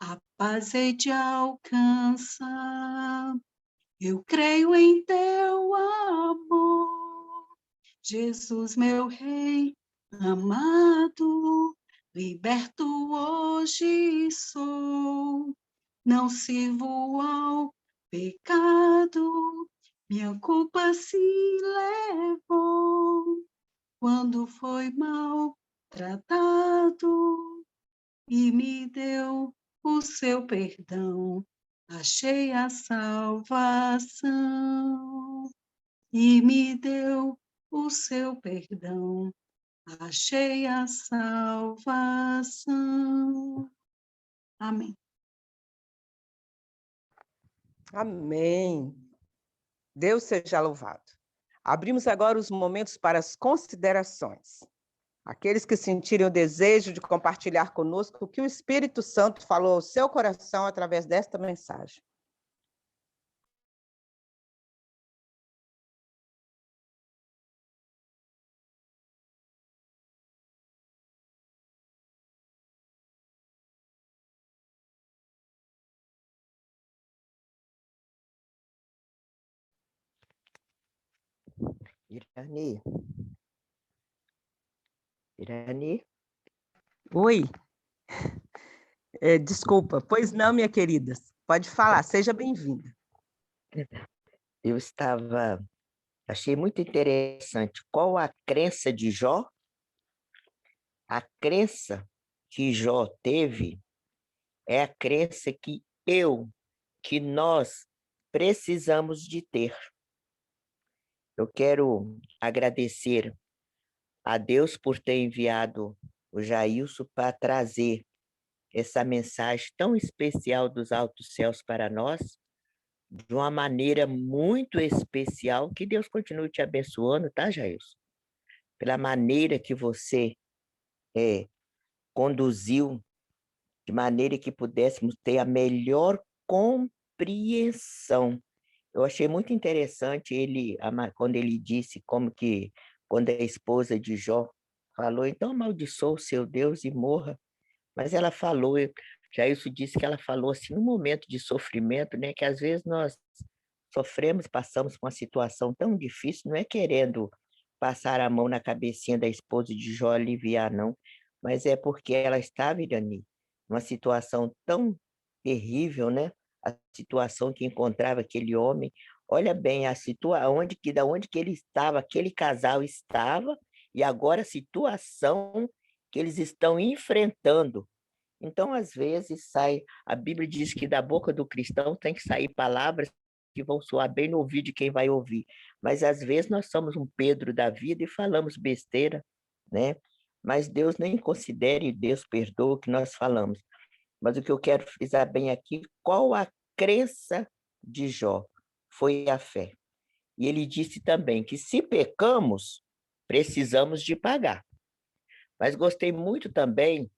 a paz hei de alcançar. Eu creio em teu amor, Jesus, meu Rei amado, liberto hoje sou, não sirvo ao pecado, minha culpa se levou, quando foi mal tratado, e me deu o seu perdão, achei a salvação. E me deu o seu perdão, achei a salvação. Amém. Amém. Deus seja louvado. Abrimos agora os momentos para as considerações. Aqueles que sentirem o desejo de compartilhar conosco o que o Espírito Santo falou ao seu coração através desta mensagem. Irani, Oi. Desculpa. Pois não, minha querida. Pode falar, seja bem-vinda. eu achei muito interessante. Qual a crença de Jó? A crença que Jó teve é a crença que nós precisamos de ter. Eu quero agradecer a Deus por ter enviado o Jailson para trazer essa mensagem tão especial dos altos céus para nós, de uma maneira muito especial. Que Deus continue te abençoando, tá, Jailson? Pela maneira que você conduziu, de maneira que pudéssemos ter a melhor compreensão. Eu achei muito interessante quando ele disse quando a esposa de Jó falou, então amaldiçoa o seu Deus e morra. Mas ela falou, Jailson disse que ela falou assim, num momento de sofrimento, né, que às vezes nós sofremos, passamos por uma situação tão difícil, não é querendo passar a mão na cabecinha da esposa de Jó aliviar, não, mas é porque ela estava, Irani, numa situação tão terrível, né? A situação que encontrava aquele homem. Olha bem da onde que ele estava, aquele casal estava, e agora a situação que eles estão enfrentando. Então, às vezes, a Bíblia diz que da boca do cristão tem que sair palavras que vão soar bem no ouvido de quem vai ouvir, mas às vezes nós somos um Pedro da vida e falamos besteira, né? Mas Deus nem considere, Deus perdoa o que nós falamos. Mas o que eu quero frisar bem aqui, qual a crença de Jó? Foi a fé. E ele disse também que se pecamos, precisamos de pagar. Mas gostei muito também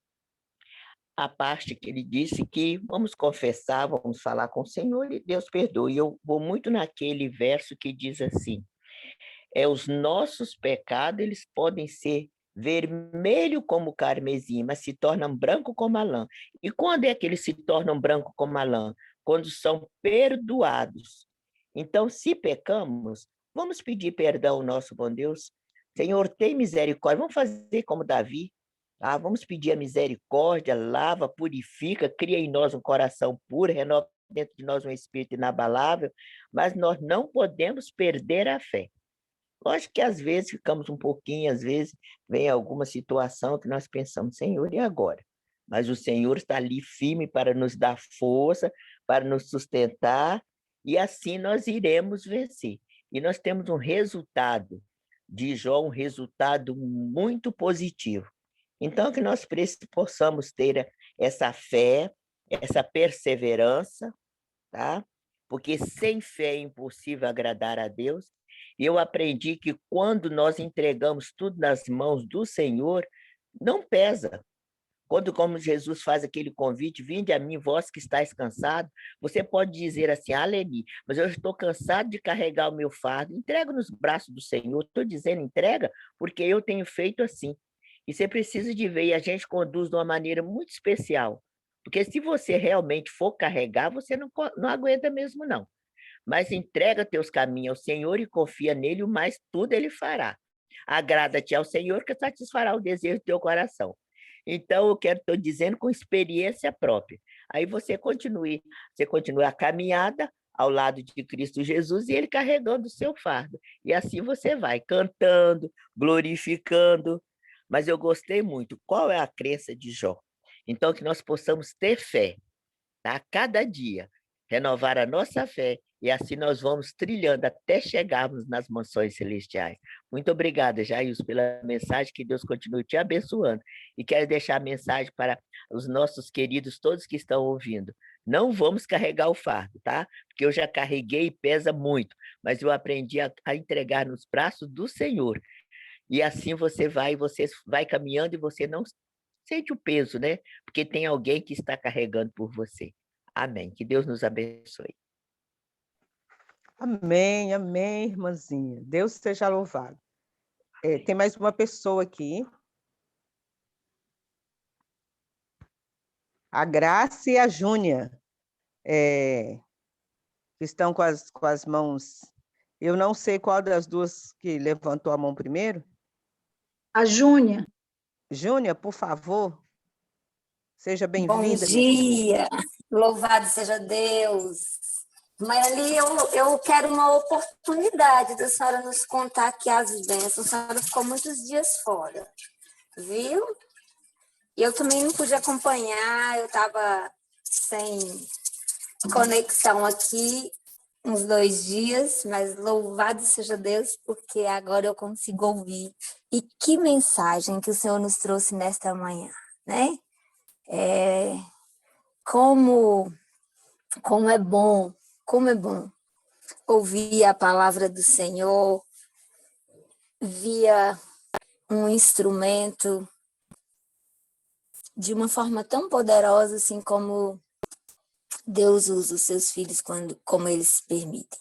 a parte que ele disse que vamos confessar, vamos falar com o Senhor e Deus perdoa. E eu vou muito naquele verso que diz assim, os nossos pecados, eles podem ser vermelho como o carmesim, mas se tornam branco como a lã. E quando é que eles se tornam branco como a lã? Quando são perdoados. Então, se pecamos, vamos pedir perdão ao nosso bom Deus. Senhor, tem misericórdia. Vamos fazer como Davi. Vamos pedir a misericórdia, lava, purifica, cria em nós um coração puro, renova dentro de nós um espírito inabalável, mas nós não podemos perder a fé. Lógico que às vezes ficamos um pouquinho, às vezes vem alguma situação que nós pensamos, Senhor, e agora? Mas o Senhor está ali firme para nos dar força, para nos sustentar, e assim nós iremos vencer. E nós temos um resultado de Jó, um resultado muito positivo. Então, que nós possamos ter essa fé, essa perseverança, tá? Porque sem fé é impossível agradar a Deus. E eu aprendi que quando nós entregamos tudo nas mãos do Senhor, não pesa. Quando, como Jesus faz aquele convite, vinde a mim, vós que estáis cansados, você pode dizer assim, Leni, mas eu estou cansado de carregar o meu fardo, entrega nos braços do Senhor. Estou dizendo entrega porque eu tenho feito assim. E você precisa de ver, e a gente conduz de uma maneira muito especial. Porque se você realmente for carregar, você não aguenta mesmo, não. Mas entrega teus caminhos ao Senhor e confia nele, o mais tudo ele fará. Agrada-te ao Senhor, que satisfará o desejo do teu coração. Então, estou dizendo com experiência própria. Aí você continua a caminhada ao lado de Cristo Jesus e ele carregando o seu fardo. E assim você vai cantando, glorificando. Mas eu gostei muito. Qual é a crença de Jó? Então, que nós possamos ter fé, tá? Cada dia, renovar a nossa fé, e assim nós vamos trilhando até chegarmos nas mansões celestiais. Muito obrigada, Jailson, pela mensagem, que Deus continue te abençoando. E quero deixar a mensagem para os nossos queridos, todos que estão ouvindo. Não vamos carregar o fardo, tá? Porque eu já carreguei e pesa muito, mas eu aprendi a entregar nos braços do Senhor. E assim você vai caminhando e você não sente o peso, né? Porque tem alguém que está carregando por você. Amém. Que Deus nos abençoe. Amém, amém, irmãzinha. Deus seja louvado. Tem mais uma pessoa aqui. A Graça e a Júnia, que estão com as mãos. Eu não sei qual das duas que levantou a mão primeiro. A Júnia. Júnia, por favor, seja bem-vinda. Bom dia, louvado seja Deus. Maeli, eu quero uma oportunidade da senhora nos contar aqui as bênçãos. A senhora ficou muitos dias fora, viu? E eu também não pude acompanhar, eu estava sem conexão aqui uns 2 dias, mas louvado seja Deus, porque agora eu consigo ouvir. E que mensagem que o Senhor nos trouxe nesta manhã, né? Como é bom ouvir a palavra do Senhor via um instrumento de uma forma tão poderosa, assim como Deus usa os seus filhos como eles se permitem.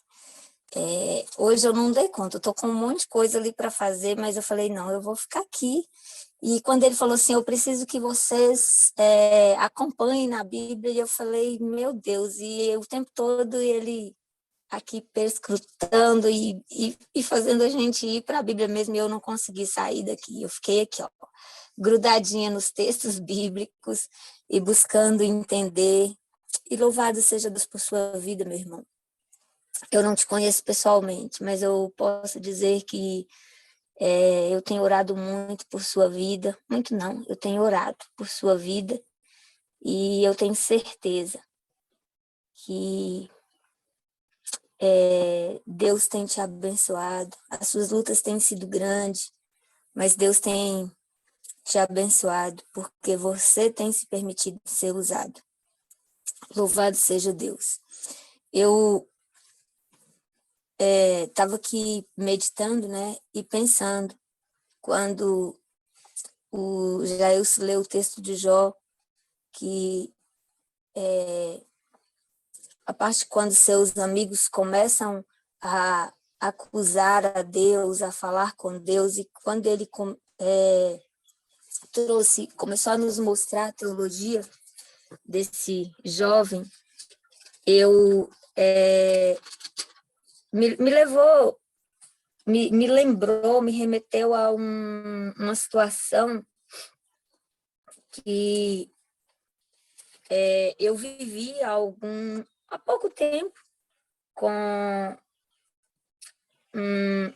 Hoje eu não dei conta, eu estou com um monte de coisa ali para fazer, mas eu falei, não, eu vou ficar aqui. E quando ele falou assim, eu preciso que vocês acompanhem na Bíblia, eu falei, meu Deus, e o tempo todo ele aqui perscrutando e fazendo a gente ir para a Bíblia mesmo, e eu não consegui sair daqui. Eu fiquei aqui, ó, grudadinha nos textos bíblicos e buscando entender. E louvado seja Deus por sua vida, meu irmão. Eu não te conheço pessoalmente, mas eu posso dizer que eu tenho orado muito por sua vida. Muito não, eu tenho orado por sua vida e eu tenho certeza que Deus tem te abençoado, as suas lutas têm sido grandes, mas Deus tem te abençoado, porque você tem se permitido ser usado. Louvado seja Deus. Eu estava aqui meditando, né, e pensando, quando o Jailson leu o texto de Jó, que a parte quando seus amigos começam a acusar a Deus, a falar com Deus, e quando ele começou a nos mostrar a teologia desse jovem, me levou, me lembrou, me remeteu a uma situação que eu vivi há pouco tempo com um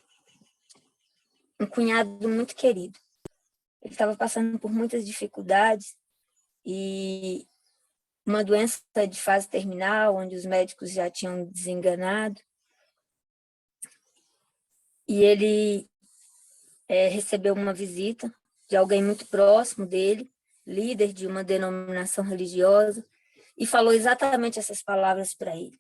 cunhado muito querido. Ele estava passando por muitas dificuldades e uma doença de fase terminal, onde os médicos já tinham desenganado. E ele recebeu uma visita de alguém muito próximo dele, líder de uma denominação religiosa, e falou exatamente essas palavras para ele,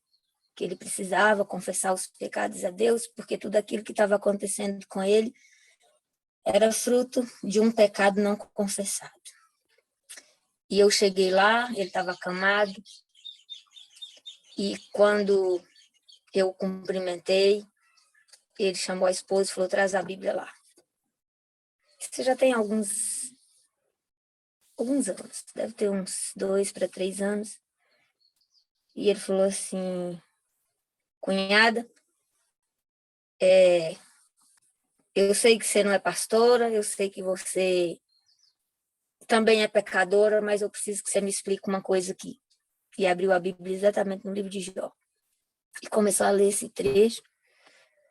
que ele precisava confessar os pecados a Deus, porque tudo aquilo que estava acontecendo com ele era fruto de um pecado não confessado. E eu cheguei lá, ele estava acamado, e quando eu cumprimentei, ele chamou a esposa e falou: traz a Bíblia lá. Isso já tem alguns anos, deve ter uns 2 para 3 anos. E ele falou assim: cunhada, eu sei que você não é pastora, eu sei que você também é pecadora, mas eu preciso que você me explique uma coisa aqui. E abriu a Bíblia exatamente no livro de Jó. E começou a ler esse trecho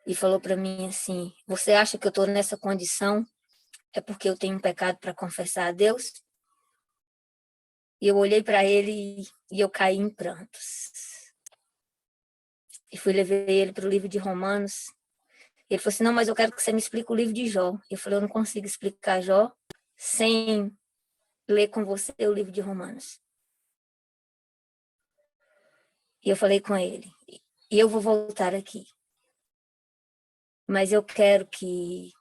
e falou para mim assim: você acha que eu estou nessa condição é porque eu tenho um pecado para confessar a Deus? E eu olhei para ele e eu caí em prantos. E levei ele para o livro de Romanos. Ele falou assim: não, mas eu quero que você me explique o livro de Jó. Eu falei: eu não consigo explicar Jó sem ler com você o livro de Romanos. E eu falei com ele: e eu vou voltar aqui, mas eu quero que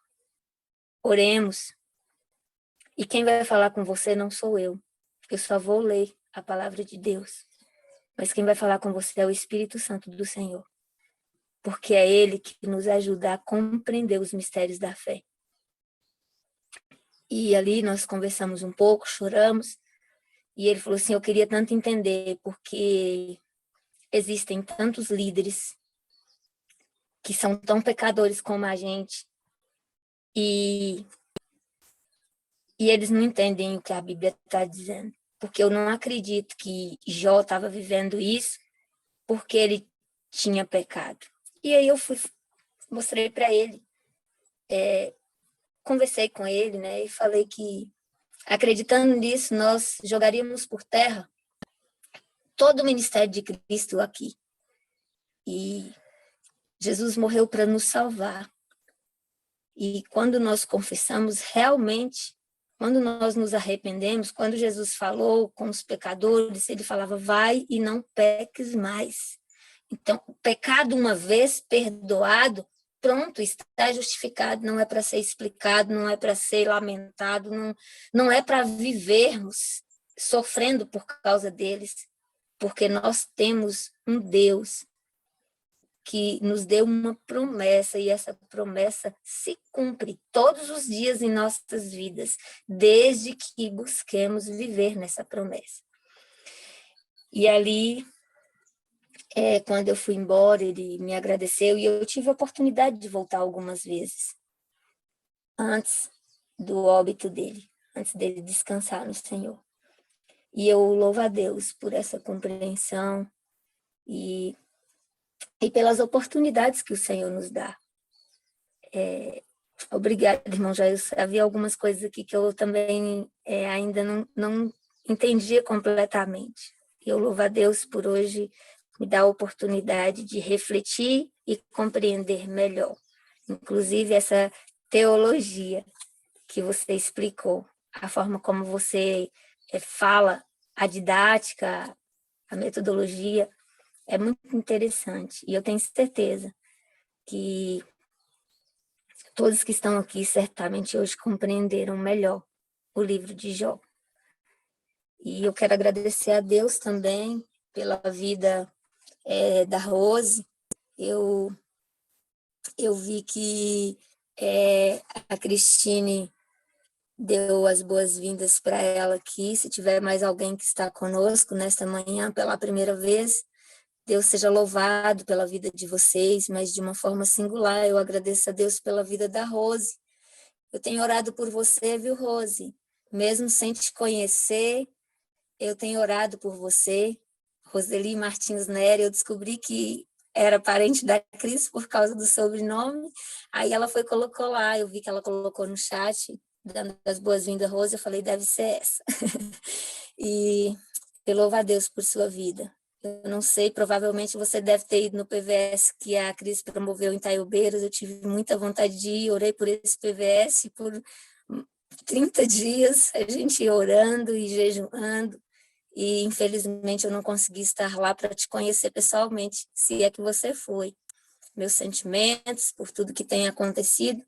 oremos, e quem vai falar com você não sou eu só vou ler a palavra de Deus, mas quem vai falar com você é o Espírito Santo do Senhor, porque é Ele que nos ajuda a compreender os mistérios da fé. E ali nós conversamos um pouco, choramos, e ele falou assim: eu queria tanto entender, porque existem tantos líderes que são tão pecadores como a gente, e eles não entendem o que a Bíblia está dizendo, porque eu não acredito que Jó estava vivendo isso porque ele tinha pecado. E aí eu mostrei para ele, conversei com ele, né, e falei que, acreditando nisso, nós jogaríamos por terra todo o ministério de Cristo aqui. E Jesus morreu para nos salvar. E quando nós confessamos, realmente, quando nós nos arrependemos, quando Jesus falou com os pecadores, ele falava: vai e não peques mais. Então, o pecado, uma vez perdoado, pronto, está justificado, não é para ser explicado, não é para ser lamentado, não é para vivermos sofrendo por causa deles, porque nós temos um Deus que nos deu uma promessa, e essa promessa se cumpre todos os dias em nossas vidas, desde que busquemos viver nessa promessa. E ali, quando eu fui embora, ele me agradeceu, e eu tive a oportunidade de voltar algumas vezes, antes do óbito dele, antes dele descansar no Senhor. E eu louvo a Deus por essa compreensão e pelas oportunidades que o Senhor nos dá. Obrigada, irmão Jair. Havia algumas coisas aqui que eu também ainda não entendia completamente. Eu louvo a Deus por hoje me dá a oportunidade de refletir e compreender melhor. Inclusive essa teologia que você explicou, a forma como você fala, a didática, a metodologia, é muito interessante. E eu tenho certeza que todos que estão aqui certamente hoje compreenderam melhor o livro de Jó. E eu quero agradecer a Deus também pela vida da Rose. Eu vi que a Cristine deu as boas-vindas para ela aqui. Se tiver mais alguém que está conosco nesta manhã pela primeira vez, Deus seja louvado pela vida de vocês, mas de uma forma singular, eu agradeço a Deus pela vida da Rose. Eu tenho orado por você, viu, Rose? Mesmo sem te conhecer, eu tenho orado por você. Roseli Martins Nery, eu descobri que era parente da Cris por causa do sobrenome. Aí ela colocou lá, eu vi que ela colocou no chat, dando as boas-vindas, Rose, eu falei, deve ser essa. E eu louvo a Deus por sua vida. Eu não sei, provavelmente você deve ter ido no PVS que a Cris promoveu em Taiobeiras, eu tive muita vontade de ir, orei por esse PVS por 30 dias, a gente orando e jejuando, e infelizmente eu não consegui estar lá para te conhecer pessoalmente, se é que você foi. Meus sentimentos por tudo que tem acontecido,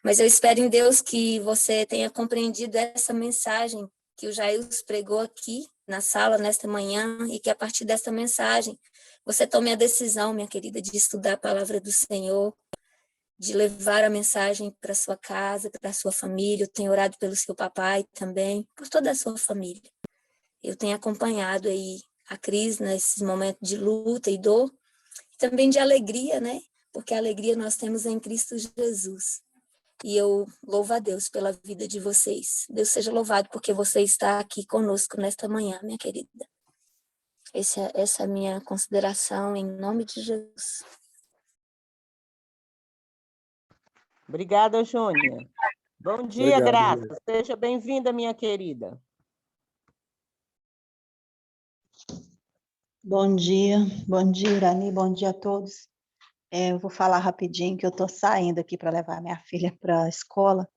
mas eu espero em Deus que você tenha compreendido essa mensagem que o Jails pregou aqui na sala nesta manhã e que a partir dessa mensagem você tome a decisão, minha querida, de estudar a palavra do Senhor, de levar a mensagem para sua casa, para sua família. Eu tenho orado pelo seu papai também, por toda a sua família. Eu tenho acompanhado aí a Cris nesses momentos de luta e dor, e também de alegria, né? Porque a alegria nós temos em Cristo Jesus. E eu louvo a Deus pela vida de vocês. Deus seja louvado porque você está aqui conosco nesta manhã, minha querida. Essa é a minha consideração em nome de Jesus. Obrigada, Júnia. Bom dia, Obrigado, Graça. Seja bem-vinda, minha querida. Bom dia, Irani, bom dia a todos. Eu vou falar rapidinho que eu estou saindo aqui para levar minha filha para a escola.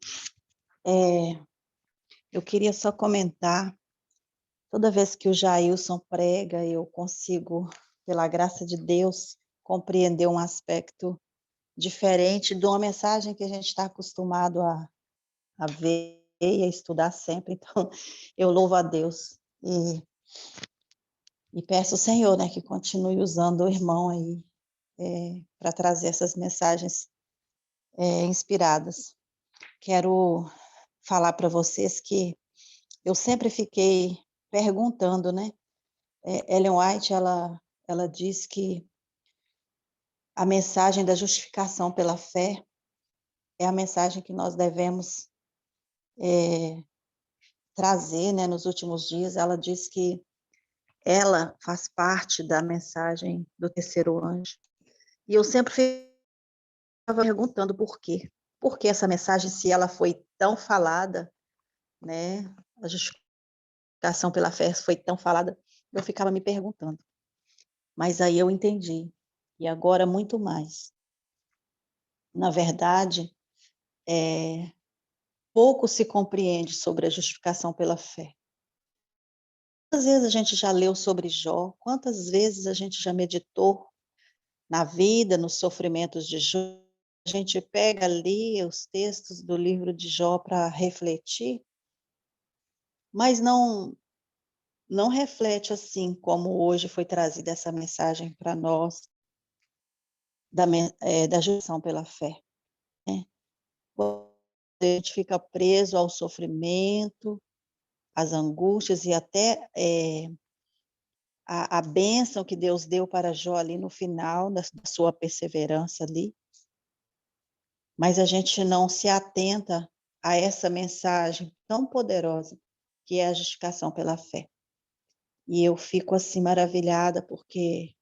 Eu queria só comentar, toda vez que o Jailson prega, eu consigo, pela graça de Deus, compreender um aspecto diferente de uma mensagem que a gente está acostumado a ver e a estudar sempre. Então, eu louvo a Deus e peço ao Senhor, né, que continue usando o irmão aí para trazer essas mensagens inspiradas. Quero falar para vocês que eu sempre fiquei perguntando, né? Ellen White, ela diz que a mensagem da justificação pela fé é a mensagem que nós devemos trazer, né, nos últimos dias. Ela diz que ela faz parte da mensagem do terceiro anjo. E eu sempre ficava perguntando por quê. Por que essa mensagem, se ela foi tão falada, né, a justificação pela fé foi tão falada, eu ficava me perguntando. Mas aí eu entendi. E agora muito mais. Na verdade, pouco se compreende sobre a justificação pela fé. Quantas vezes a gente já leu sobre Jó? Quantas vezes a gente já meditou na vida, nos sofrimentos de Jó? A gente pega ali os textos do livro de Jó para refletir, mas não reflete assim como hoje foi trazida essa mensagem para nós, da justificação pela fé. Né? A gente fica preso ao sofrimento, às angústias e até a bênção que Deus deu para Jó ali no final da sua perseverança ali, mas a gente não se atenta a essa mensagem tão poderosa que é a justificação pela fé. E eu fico assim maravilhada porque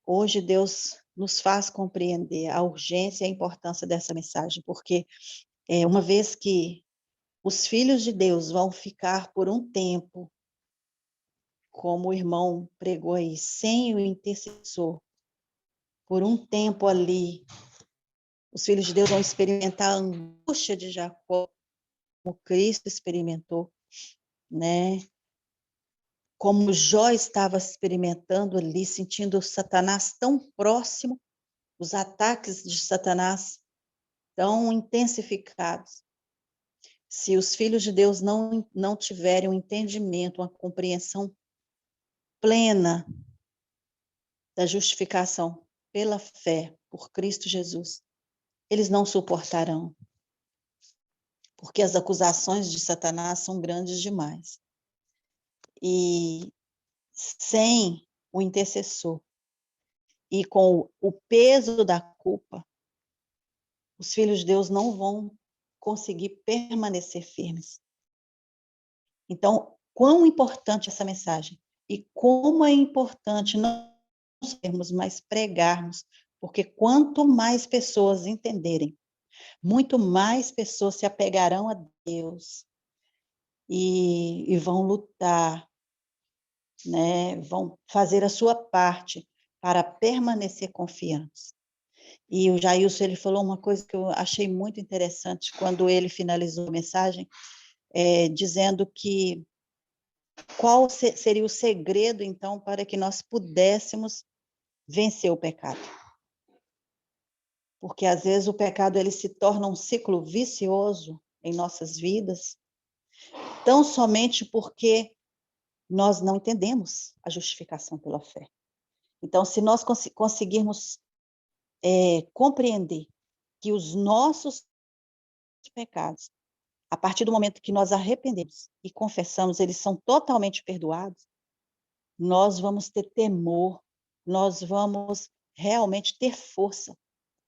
hoje Deus nos faz compreender a urgência e a importância dessa mensagem, porque uma vez que os filhos de Deus vão ficar por um tempo como o irmão pregou aí, sem o intercessor, por um tempo ali, os filhos de Deus vão experimentar a angústia de Jacó, como Cristo experimentou, né? Como Jó estava experimentando ali, sentindo Satanás tão próximo, os ataques de Satanás tão intensificados. Se os filhos de Deus não tiverem um entendimento, uma compreensão plena da justificação pela fé por Cristo Jesus, eles não suportarão, porque as acusações de Satanás são grandes demais. E sem o intercessor e com o peso da culpa, os filhos de Deus não vão conseguir permanecer firmes. Então, quão importante essa mensagem e como é importante não sermos, mas pregarmos, porque quanto mais pessoas entenderem, muito mais pessoas se apegarão a Deus e vão lutar, né? Vão fazer a sua parte para permanecer confiantes. E o Jailson, ele falou uma coisa que eu achei muito interessante quando ele finalizou a mensagem, dizendo que qual seria o segredo, então, para que nós pudéssemos vencer o pecado. Porque, às vezes, o pecado ele se torna um ciclo vicioso em nossas vidas, tão somente porque nós não entendemos a justificação pela fé. Então, se nós conseguirmos compreender que os nossos pecados, a partir do momento que nós arrependemos e confessamos, eles são totalmente perdoados, nós vamos ter temor, nós vamos realmente ter força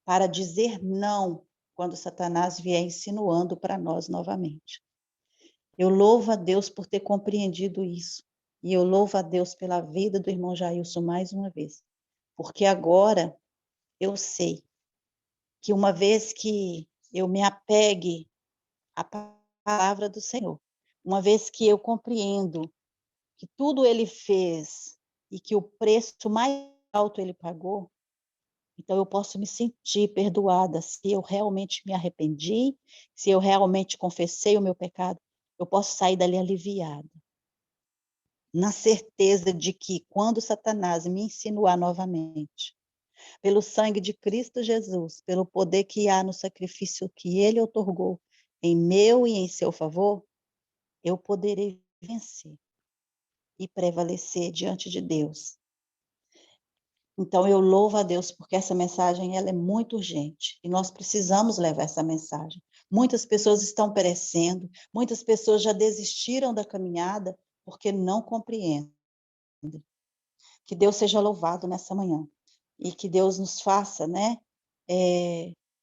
para dizer não quando Satanás vier insinuando para nós novamente. Eu louvo a Deus por ter compreendido isso, e eu louvo a Deus pela vida do irmão Jailson mais uma vez, porque agora eu sei que uma vez que eu me apegue à palavra do Senhor, uma vez que eu compreendo que tudo ele fez e que o preço mais alto ele pagou, então eu posso me sentir perdoada se eu realmente me arrependi, se eu realmente confessei o meu pecado, eu posso sair dali aliviada, na certeza de que quando Satanás me insinuar novamente, pelo sangue de Cristo Jesus, pelo poder que há no sacrifício que ele outorgou em meu e em seu favor, eu poderei vencer e prevalecer diante de Deus. Então, eu louvo a Deus porque essa mensagem ela é muito urgente e nós precisamos levar essa mensagem. Muitas pessoas estão perecendo, muitas pessoas já desistiram da caminhada porque não compreendem. Que Deus seja louvado nessa manhã e que Deus nos faça, né,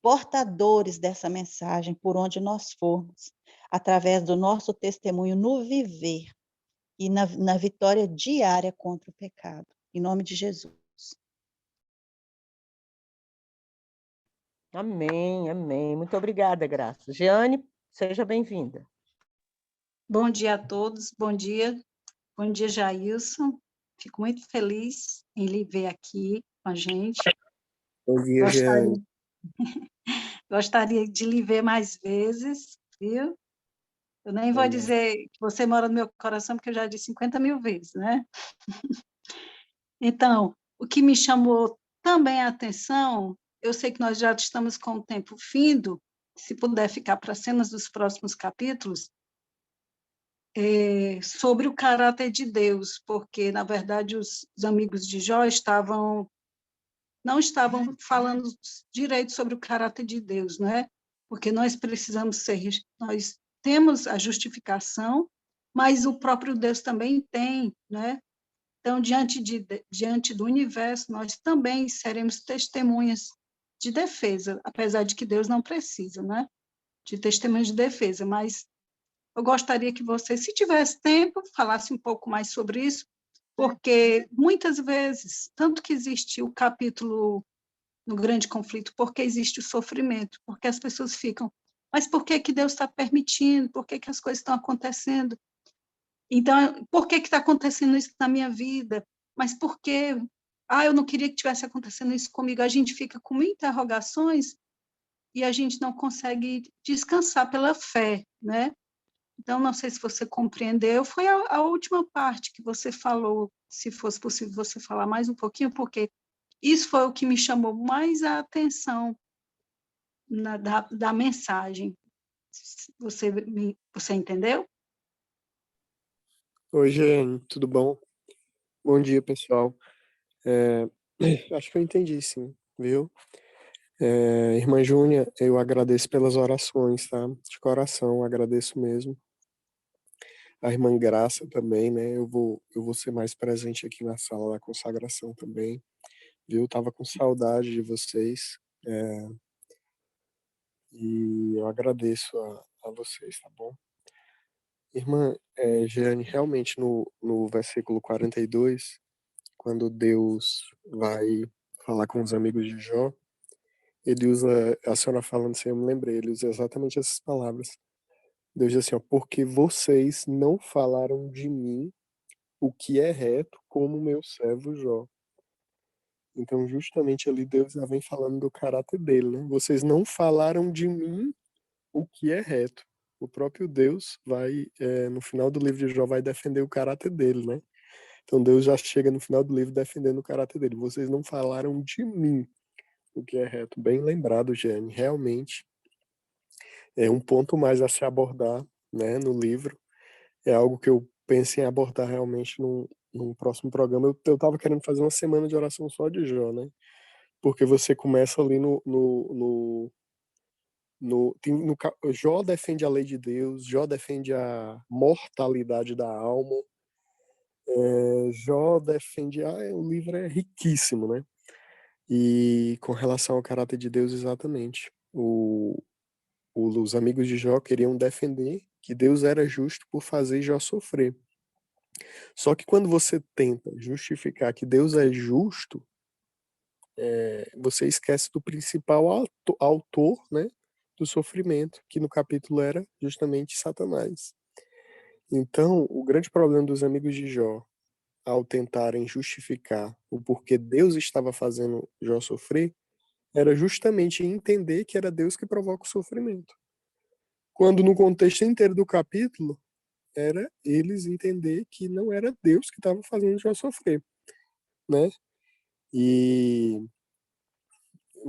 portadores dessa mensagem por onde nós formos, através do nosso testemunho no viver e na vitória diária contra o pecado. Em nome de Jesus. Amém, amém. Muito obrigada, Graça. Jeane, seja bem-vinda. Bom dia a todos, bom dia, Jailson. Fico muito feliz em lhe ver aqui com a gente. Bom dia, Jeane. Gostaria de lhe ver mais vezes, viu? Eu nem vou dizer que você mora no meu coração, porque eu já disse 50 mil vezes, né? Então, o que me chamou também a atenção, eu sei que nós já estamos com o tempo findo, se puder ficar para cenas dos próximos capítulos, sobre o caráter de Deus, porque, na verdade, os amigos de Jó não estavam falando direito sobre o caráter de Deus, né? Porque nós nós temos a justificação, mas o próprio Deus também tem, né? Então, diante do universo, nós também seremos testemunhas de defesa, apesar de que Deus não precisa, né? De testemunhas de defesa, mas eu gostaria que você, se tivesse tempo, falasse um pouco mais sobre isso, porque muitas vezes, tanto que existe o capítulo no grande conflito, porque existe o sofrimento, porque as pessoas ficam, mas por que que Deus está permitindo? Por que que as coisas estão acontecendo? Então, por que está acontecendo isso na minha vida? Mas por quê? Ah, eu não queria que tivesse acontecendo isso comigo. A gente fica com interrogações e a gente não consegue descansar pela fé, né? Então, não sei se você compreendeu, foi a última parte que você falou, se fosse possível você falar mais um pouquinho, porque isso foi o que me chamou mais a atenção da mensagem. Você entendeu? Oi, Jeane, tudo bom? Bom dia, pessoal. Acho que eu entendi, sim, viu? Irmã Júnia, eu agradeço pelas orações, tá? De coração, agradeço mesmo. A irmã Graça também, né? Eu vou ser mais presente aqui na sala da consagração também, viu? Tava com saudade de vocês, e eu agradeço a vocês, tá bom? Irmã, Jeane, realmente no versículo 42, quando Deus vai falar com os amigos de Jó, ele usa, a senhora falando assim, eu me lembrei, ele usa exatamente essas palavras. Deus diz assim, ó, porque vocês não falaram de mim o que é reto, como meu servo Jó. Então, justamente ali, Deus já vem falando do caráter dele, né? Vocês não falaram de mim o que é reto. O próprio Deus vai, no final do livro de Jó, vai defender o caráter dele, né? Então, Deus já chega no final do livro defendendo o caráter dele. Vocês não falaram de mim o que é reto. Bem lembrado, Jane. Realmente é um ponto mais a se abordar, né, no livro. É algo que eu penso em abordar realmente num próximo programa. Eu tava querendo fazer uma semana de oração só de Jó, né? Porque você começa ali Jó defende a lei de Deus, Jó defende a mortalidade da alma, Jó defende, o livro é riquíssimo, né? E com relação ao caráter de Deus, exatamente. Os amigos de Jó queriam defender que Deus era justo por fazer Jó sofrer. Só que quando você tenta justificar que Deus é justo, você esquece do principal autor, né, do sofrimento, que no capítulo era justamente Satanás. Então, o grande problema dos amigos de Jó, ao tentarem justificar o porquê Deus estava fazendo Jó sofrer, era justamente entender que era Deus que provoca o sofrimento. Quando no contexto inteiro do capítulo, era eles entender que não era Deus que estava fazendo Jó sofrer, né? E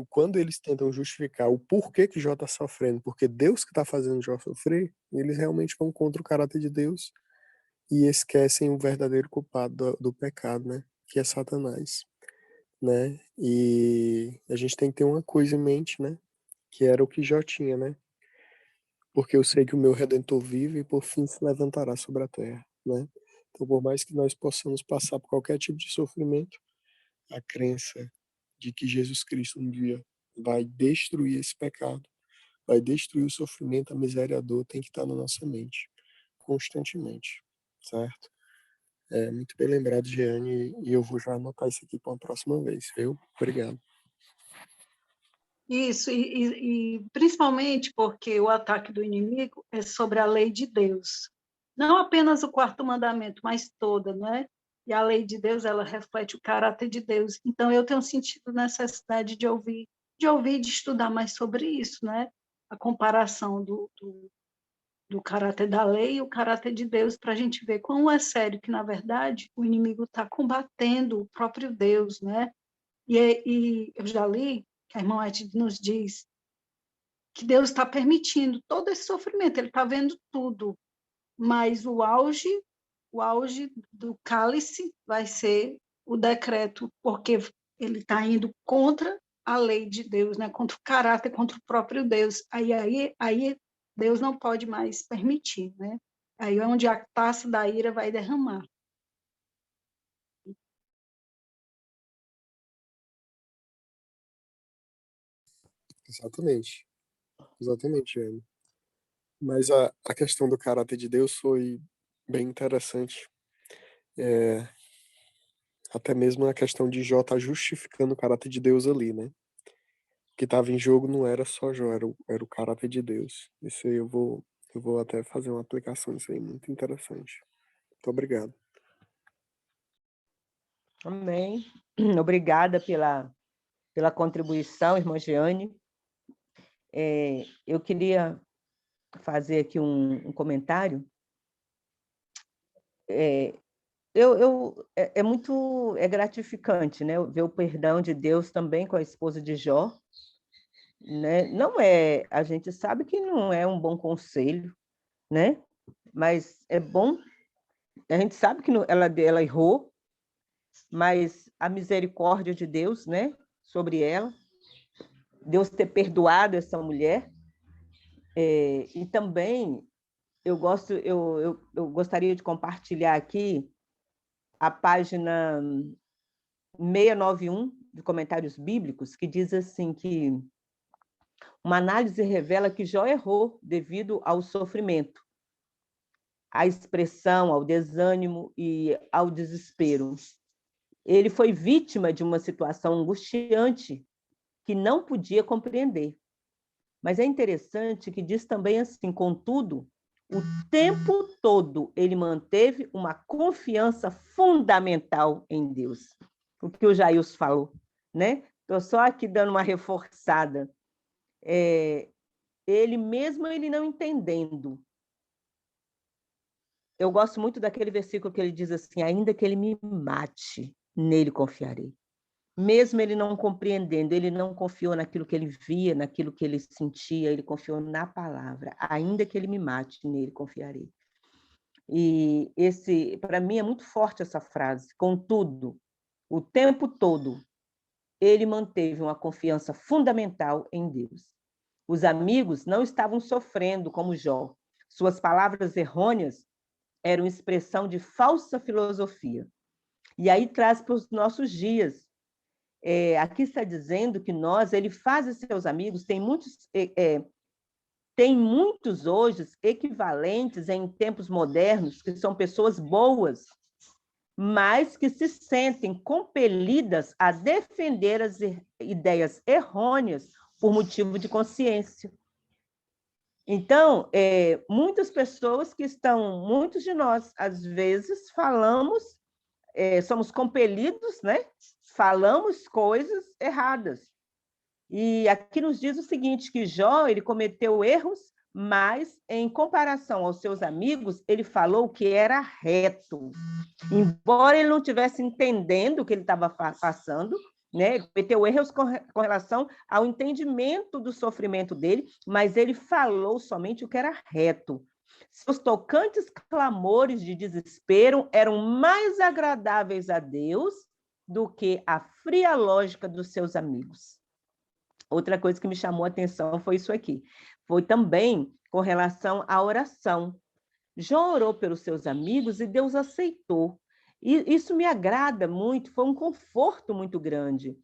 quando eles tentam justificar o porquê que Jó está sofrendo, porque Deus que está fazendo Jó sofrer, eles realmente vão contra o caráter de Deus e esquecem o verdadeiro culpado do pecado, né? Que é Satanás, né? E a gente tem que ter uma coisa em mente, né? Que era o que Jó tinha, né? Porque eu sei que o meu Redentor vive e por fim se levantará sobre a terra, né? Então, por mais que nós possamos passar por qualquer tipo de sofrimento, a crença de que Jesus Cristo um dia vai destruir esse pecado, vai destruir o sofrimento, a miséria e a dor, tem que estar na nossa mente, constantemente, certo? Muito bem lembrado, Jeane, e eu vou já anotar isso aqui para uma próxima vez, viu? Obrigado. Isso, e principalmente porque o ataque do inimigo é sobre a lei de Deus. Não apenas o quarto mandamento, mas toda, né? E a lei de Deus, ela reflete o caráter de Deus. Então, eu tenho sentido necessidade de estudar mais sobre isso, né? A comparação do caráter da lei e o caráter de Deus, para a gente ver quão é sério que, na verdade, o inimigo está combatendo o próprio Deus, né? E eu já li que a irmã Edith nos diz que Deus está permitindo todo esse sofrimento, ele está vendo tudo, mas o auge do cálice vai ser o decreto, porque ele está indo contra a lei de Deus, né? Contra o caráter, contra o próprio Deus. Aí Deus não pode mais permitir, né? Aí é onde a taça da ira vai derramar. Exatamente, exatamente, Jeane. Mas a questão do caráter de Deus foi bem interessante. É, até mesmo a questão de Jó estar justificando o caráter de Deus ali, né? O que estava em jogo não era só Jó, era o caráter de Deus. Isso aí eu vou até fazer uma aplicação disso aí, muito interessante. Muito obrigado. Amém. Obrigada pela contribuição, irmã Jeane. Eu queria fazer aqui um comentário. É muito gratificante, né, ver o perdão de Deus também com a esposa de Jó, né? Não é, a gente sabe que não é um bom conselho, né? Mas é bom, a gente sabe que ela errou, mas a misericórdia de Deus, né, sobre ela, Deus ter perdoado essa mulher, e também eu gostaria de compartilhar aqui a página 691 de Comentários Bíblicos, que diz assim que uma análise revela que Jó errou devido ao sofrimento, à expressão, ao desânimo e ao desespero. Ele foi vítima de uma situação angustiante que não podia compreender. Mas é interessante que diz também assim, contudo, o tempo todo ele manteve uma confiança fundamental em Deus. O que o Jailson falou, né? Estou só aqui dando uma reforçada. Ele mesmo ele não entendendo. Eu gosto muito daquele versículo que ele diz assim, ainda que ele me mate, nele confiarei. Mesmo ele não compreendendo, ele não confiou naquilo que ele via, naquilo que ele sentia, ele confiou na palavra. Ainda que ele me mate, nele confiarei. E para mim, é muito forte essa frase. Contudo, o tempo todo, ele manteve uma confiança fundamental em Deus. Os amigos não estavam sofrendo como Jó. Suas palavras errôneas eram expressão de falsa filosofia. E aí traz para os nossos dias. Aqui está dizendo que ele faz os seus amigos, tem muitos hoje equivalentes em tempos modernos, que são pessoas boas, mas que se sentem compelidas a defender as ideias errôneas por motivo de consciência. Então, muitas pessoas muitos de nós, às vezes, somos compelidos, né? Falamos coisas erradas. E aqui nos diz o seguinte, que Jó, ele cometeu erros, mas, em comparação aos seus amigos, ele falou que era reto. Embora ele não estivesse entendendo o que ele estava passando, né? Ele cometeu erros com relação ao entendimento do sofrimento dele, mas ele falou somente o que era reto. Seus tocantes clamores de desespero eram mais agradáveis a Deus do que a fria lógica dos seus amigos. Outra coisa que me chamou a atenção foi isso aqui. Foi também com relação à oração. Jó orou pelos seus amigos e Deus aceitou. E isso me agrada muito, foi um conforto muito grande.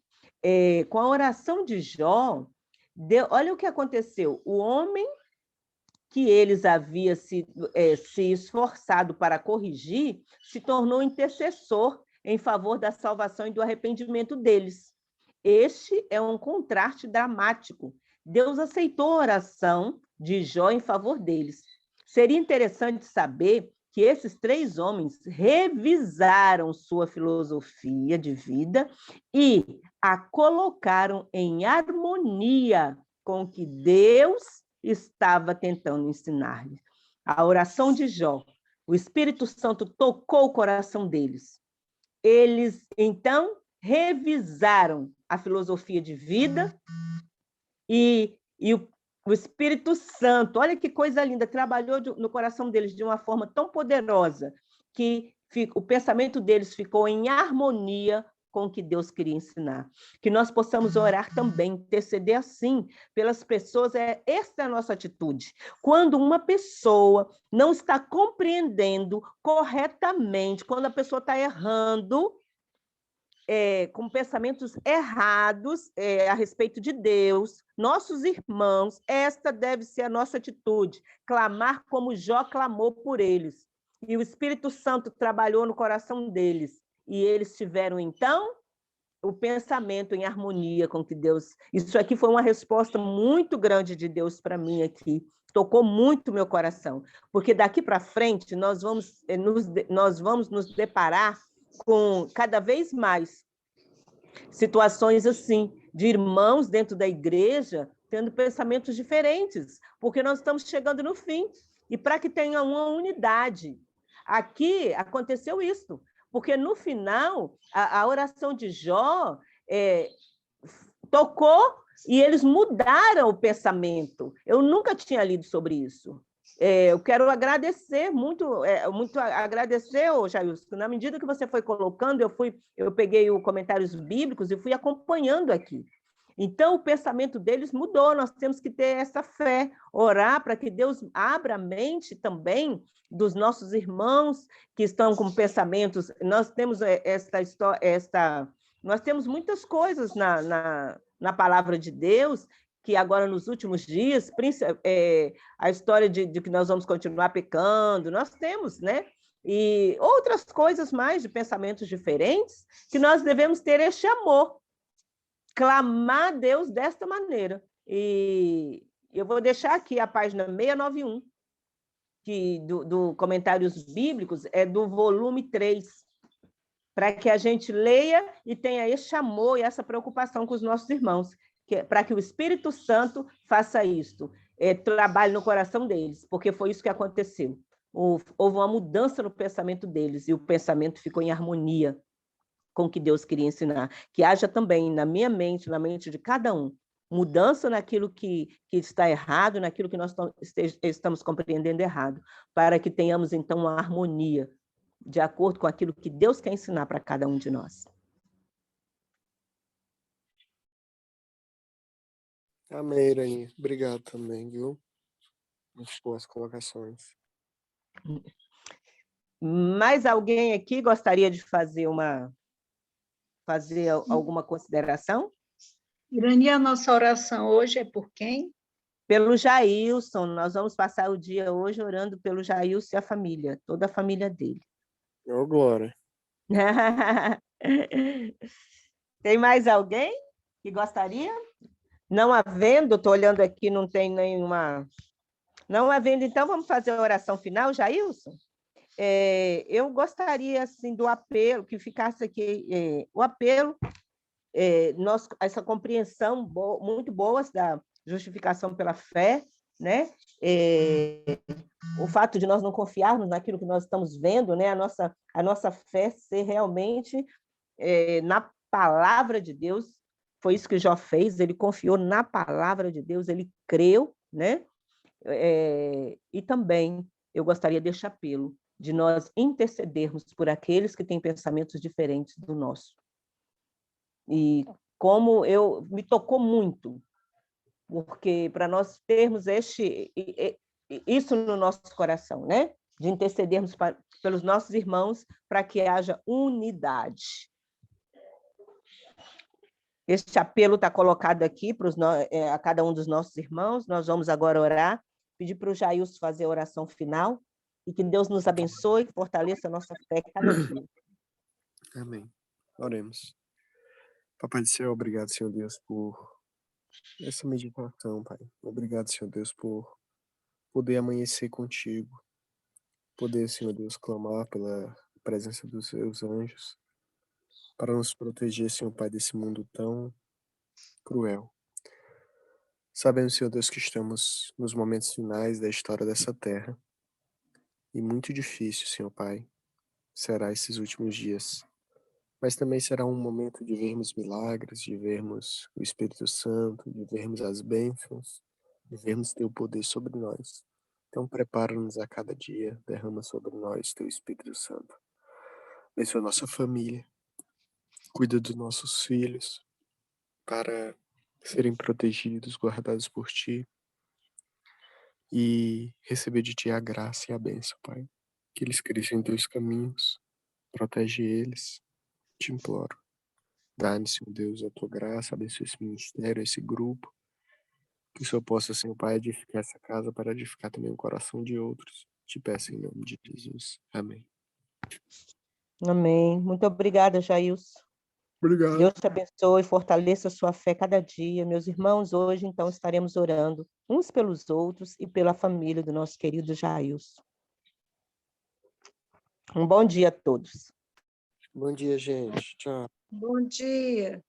Com a oração de Jó, olha o que aconteceu. O homem que eles haviam se esforçado para corrigir se tornou intercessor em favor da salvação e do arrependimento deles. Este é um contraste dramático. Deus aceitou a oração de Jó em favor deles. Seria interessante saber que esses 3 homens revisaram sua filosofia de vida e a colocaram em harmonia com o que Deus estava tentando ensinar-lhes. A oração de Jó, o Espírito Santo tocou o coração deles. Eles, então, revisaram a filosofia de vida e o Espírito Santo, olha que coisa linda, trabalhou no coração deles de uma forma tão poderosa que o pensamento deles ficou em harmonia com o que Deus queria ensinar. Que nós possamos orar também, interceder assim pelas pessoas, essa é a nossa atitude. Quando uma pessoa não está compreendendo corretamente, quando a pessoa está errando, com pensamentos errados a respeito de Deus, nossos irmãos, esta deve ser a nossa atitude, clamar como Jó clamou por eles. E o Espírito Santo trabalhou no coração deles. E eles tiveram, então, o pensamento em harmonia com que Deus... Isso aqui foi uma resposta muito grande de Deus para mim aqui. Tocou muito meu coração, porque daqui para frente nós vamos nos deparar com cada vez mais situações assim, de irmãos dentro da igreja tendo pensamentos diferentes, porque nós estamos chegando no fim, e para que tenha uma unidade. Aqui aconteceu isso, porque no final, a oração de Jó tocou e eles mudaram o pensamento. Eu nunca tinha lido sobre isso. Eu quero agradecer, muito agradecer, Jailson, na medida que você foi colocando, eu peguei os comentários bíblicos e fui acompanhando aqui. Então, o pensamento deles mudou, nós temos que ter essa fé, orar para que Deus abra a mente também dos nossos irmãos que estão com pensamentos. Nós temos nós temos muitas coisas na palavra de Deus, que agora nos últimos dias, a história de que nós vamos continuar pecando, nós temos, né? E outras coisas mais de pensamentos diferentes, que nós devemos ter este amor, clamar a Deus desta maneira. E eu vou deixar aqui a página 691, que do Comentários Bíblicos, é do volume 3, para que a gente leia e tenha esse amor e essa preocupação com os nossos irmãos, para que o Espírito Santo faça isto, trabalhe no coração deles, porque foi isso que aconteceu. Houve uma mudança no pensamento deles, e o pensamento ficou em harmonia com o que Deus queria ensinar. Que haja também na minha mente, na mente de cada um, mudança naquilo que está errado, naquilo que nós estamos compreendendo errado, para que tenhamos, então, uma harmonia de acordo com aquilo que Deus quer ensinar para cada um de nós. Amém, Irani. Obrigado também, viu? Muito boas colocações. Mais alguém aqui gostaria de fazer alguma consideração? Irani, a nossa oração hoje é por quem? Pelo Jailson. Nós vamos passar o dia hoje orando pelo Jailson e a família, toda a família dele. Ô, glória. Tem mais alguém que gostaria? Não havendo, estou olhando aqui, não tem nenhuma... Não havendo, então vamos fazer a oração final, Jailson? Eu gostaria, assim, do apelo, que ficasse aqui, o apelo, essa compreensão muito boa da justificação pela fé, né? O fato de nós não confiarmos naquilo que nós estamos vendo, né? A nossa fé ser realmente na palavra de Deus. Foi isso que Jó fez, ele confiou na palavra de Deus, ele creu, né? E também eu gostaria deste apelo de nós intercedermos por aqueles que têm pensamentos diferentes do nosso. E como me tocou muito, porque para nós termos isso no nosso coração, né? De intercedermos pelos nossos irmãos para que haja unidade. Este apelo está colocado aqui a cada um dos nossos irmãos. Nós vamos agora orar, pedir para o Jailson fazer a oração final, e que Deus nos abençoe e fortaleça a nossa fé cada dia. Amém. Oremos. Papai do céu, obrigado, Senhor Deus, por essa meditação, Pai. Obrigado, Senhor Deus, por poder amanhecer contigo. Poder, Senhor Deus, clamar pela presença dos seus anjos para nos proteger, Senhor Pai, desse mundo tão cruel. Sabemos, Senhor Deus, que estamos nos momentos finais da história dessa terra. E muito difícil, Senhor Pai, será esses últimos dias. Mas também será um momento de vermos milagres, de vermos o Espírito Santo, de vermos as bênçãos, de vermos Teu poder sobre nós. Então prepara-nos a cada dia, derrama sobre nós Teu Espírito Santo. Abençoa a nossa família, cuida dos nossos filhos, para serem protegidos, guardados por Ti, e receber de Ti a graça e a bênção, Pai. Que eles cresçam em Teus caminhos, protege eles, te imploro. Dá-me, Senhor Deus, a Tua graça, abençoe esse ministério, esse grupo, que o Senhor possa, Senhor Pai, edificar essa casa para edificar também o coração de outros. Te peço em nome de Jesus. Amém. Amém. Muito obrigada, Jailson. Obrigado. Deus te abençoe e fortaleça a sua fé cada dia. Meus irmãos, hoje, então, estaremos orando uns pelos outros e pela família do nosso querido Jailson. Um bom dia a todos. Bom dia, gente. Tchau. Bom dia.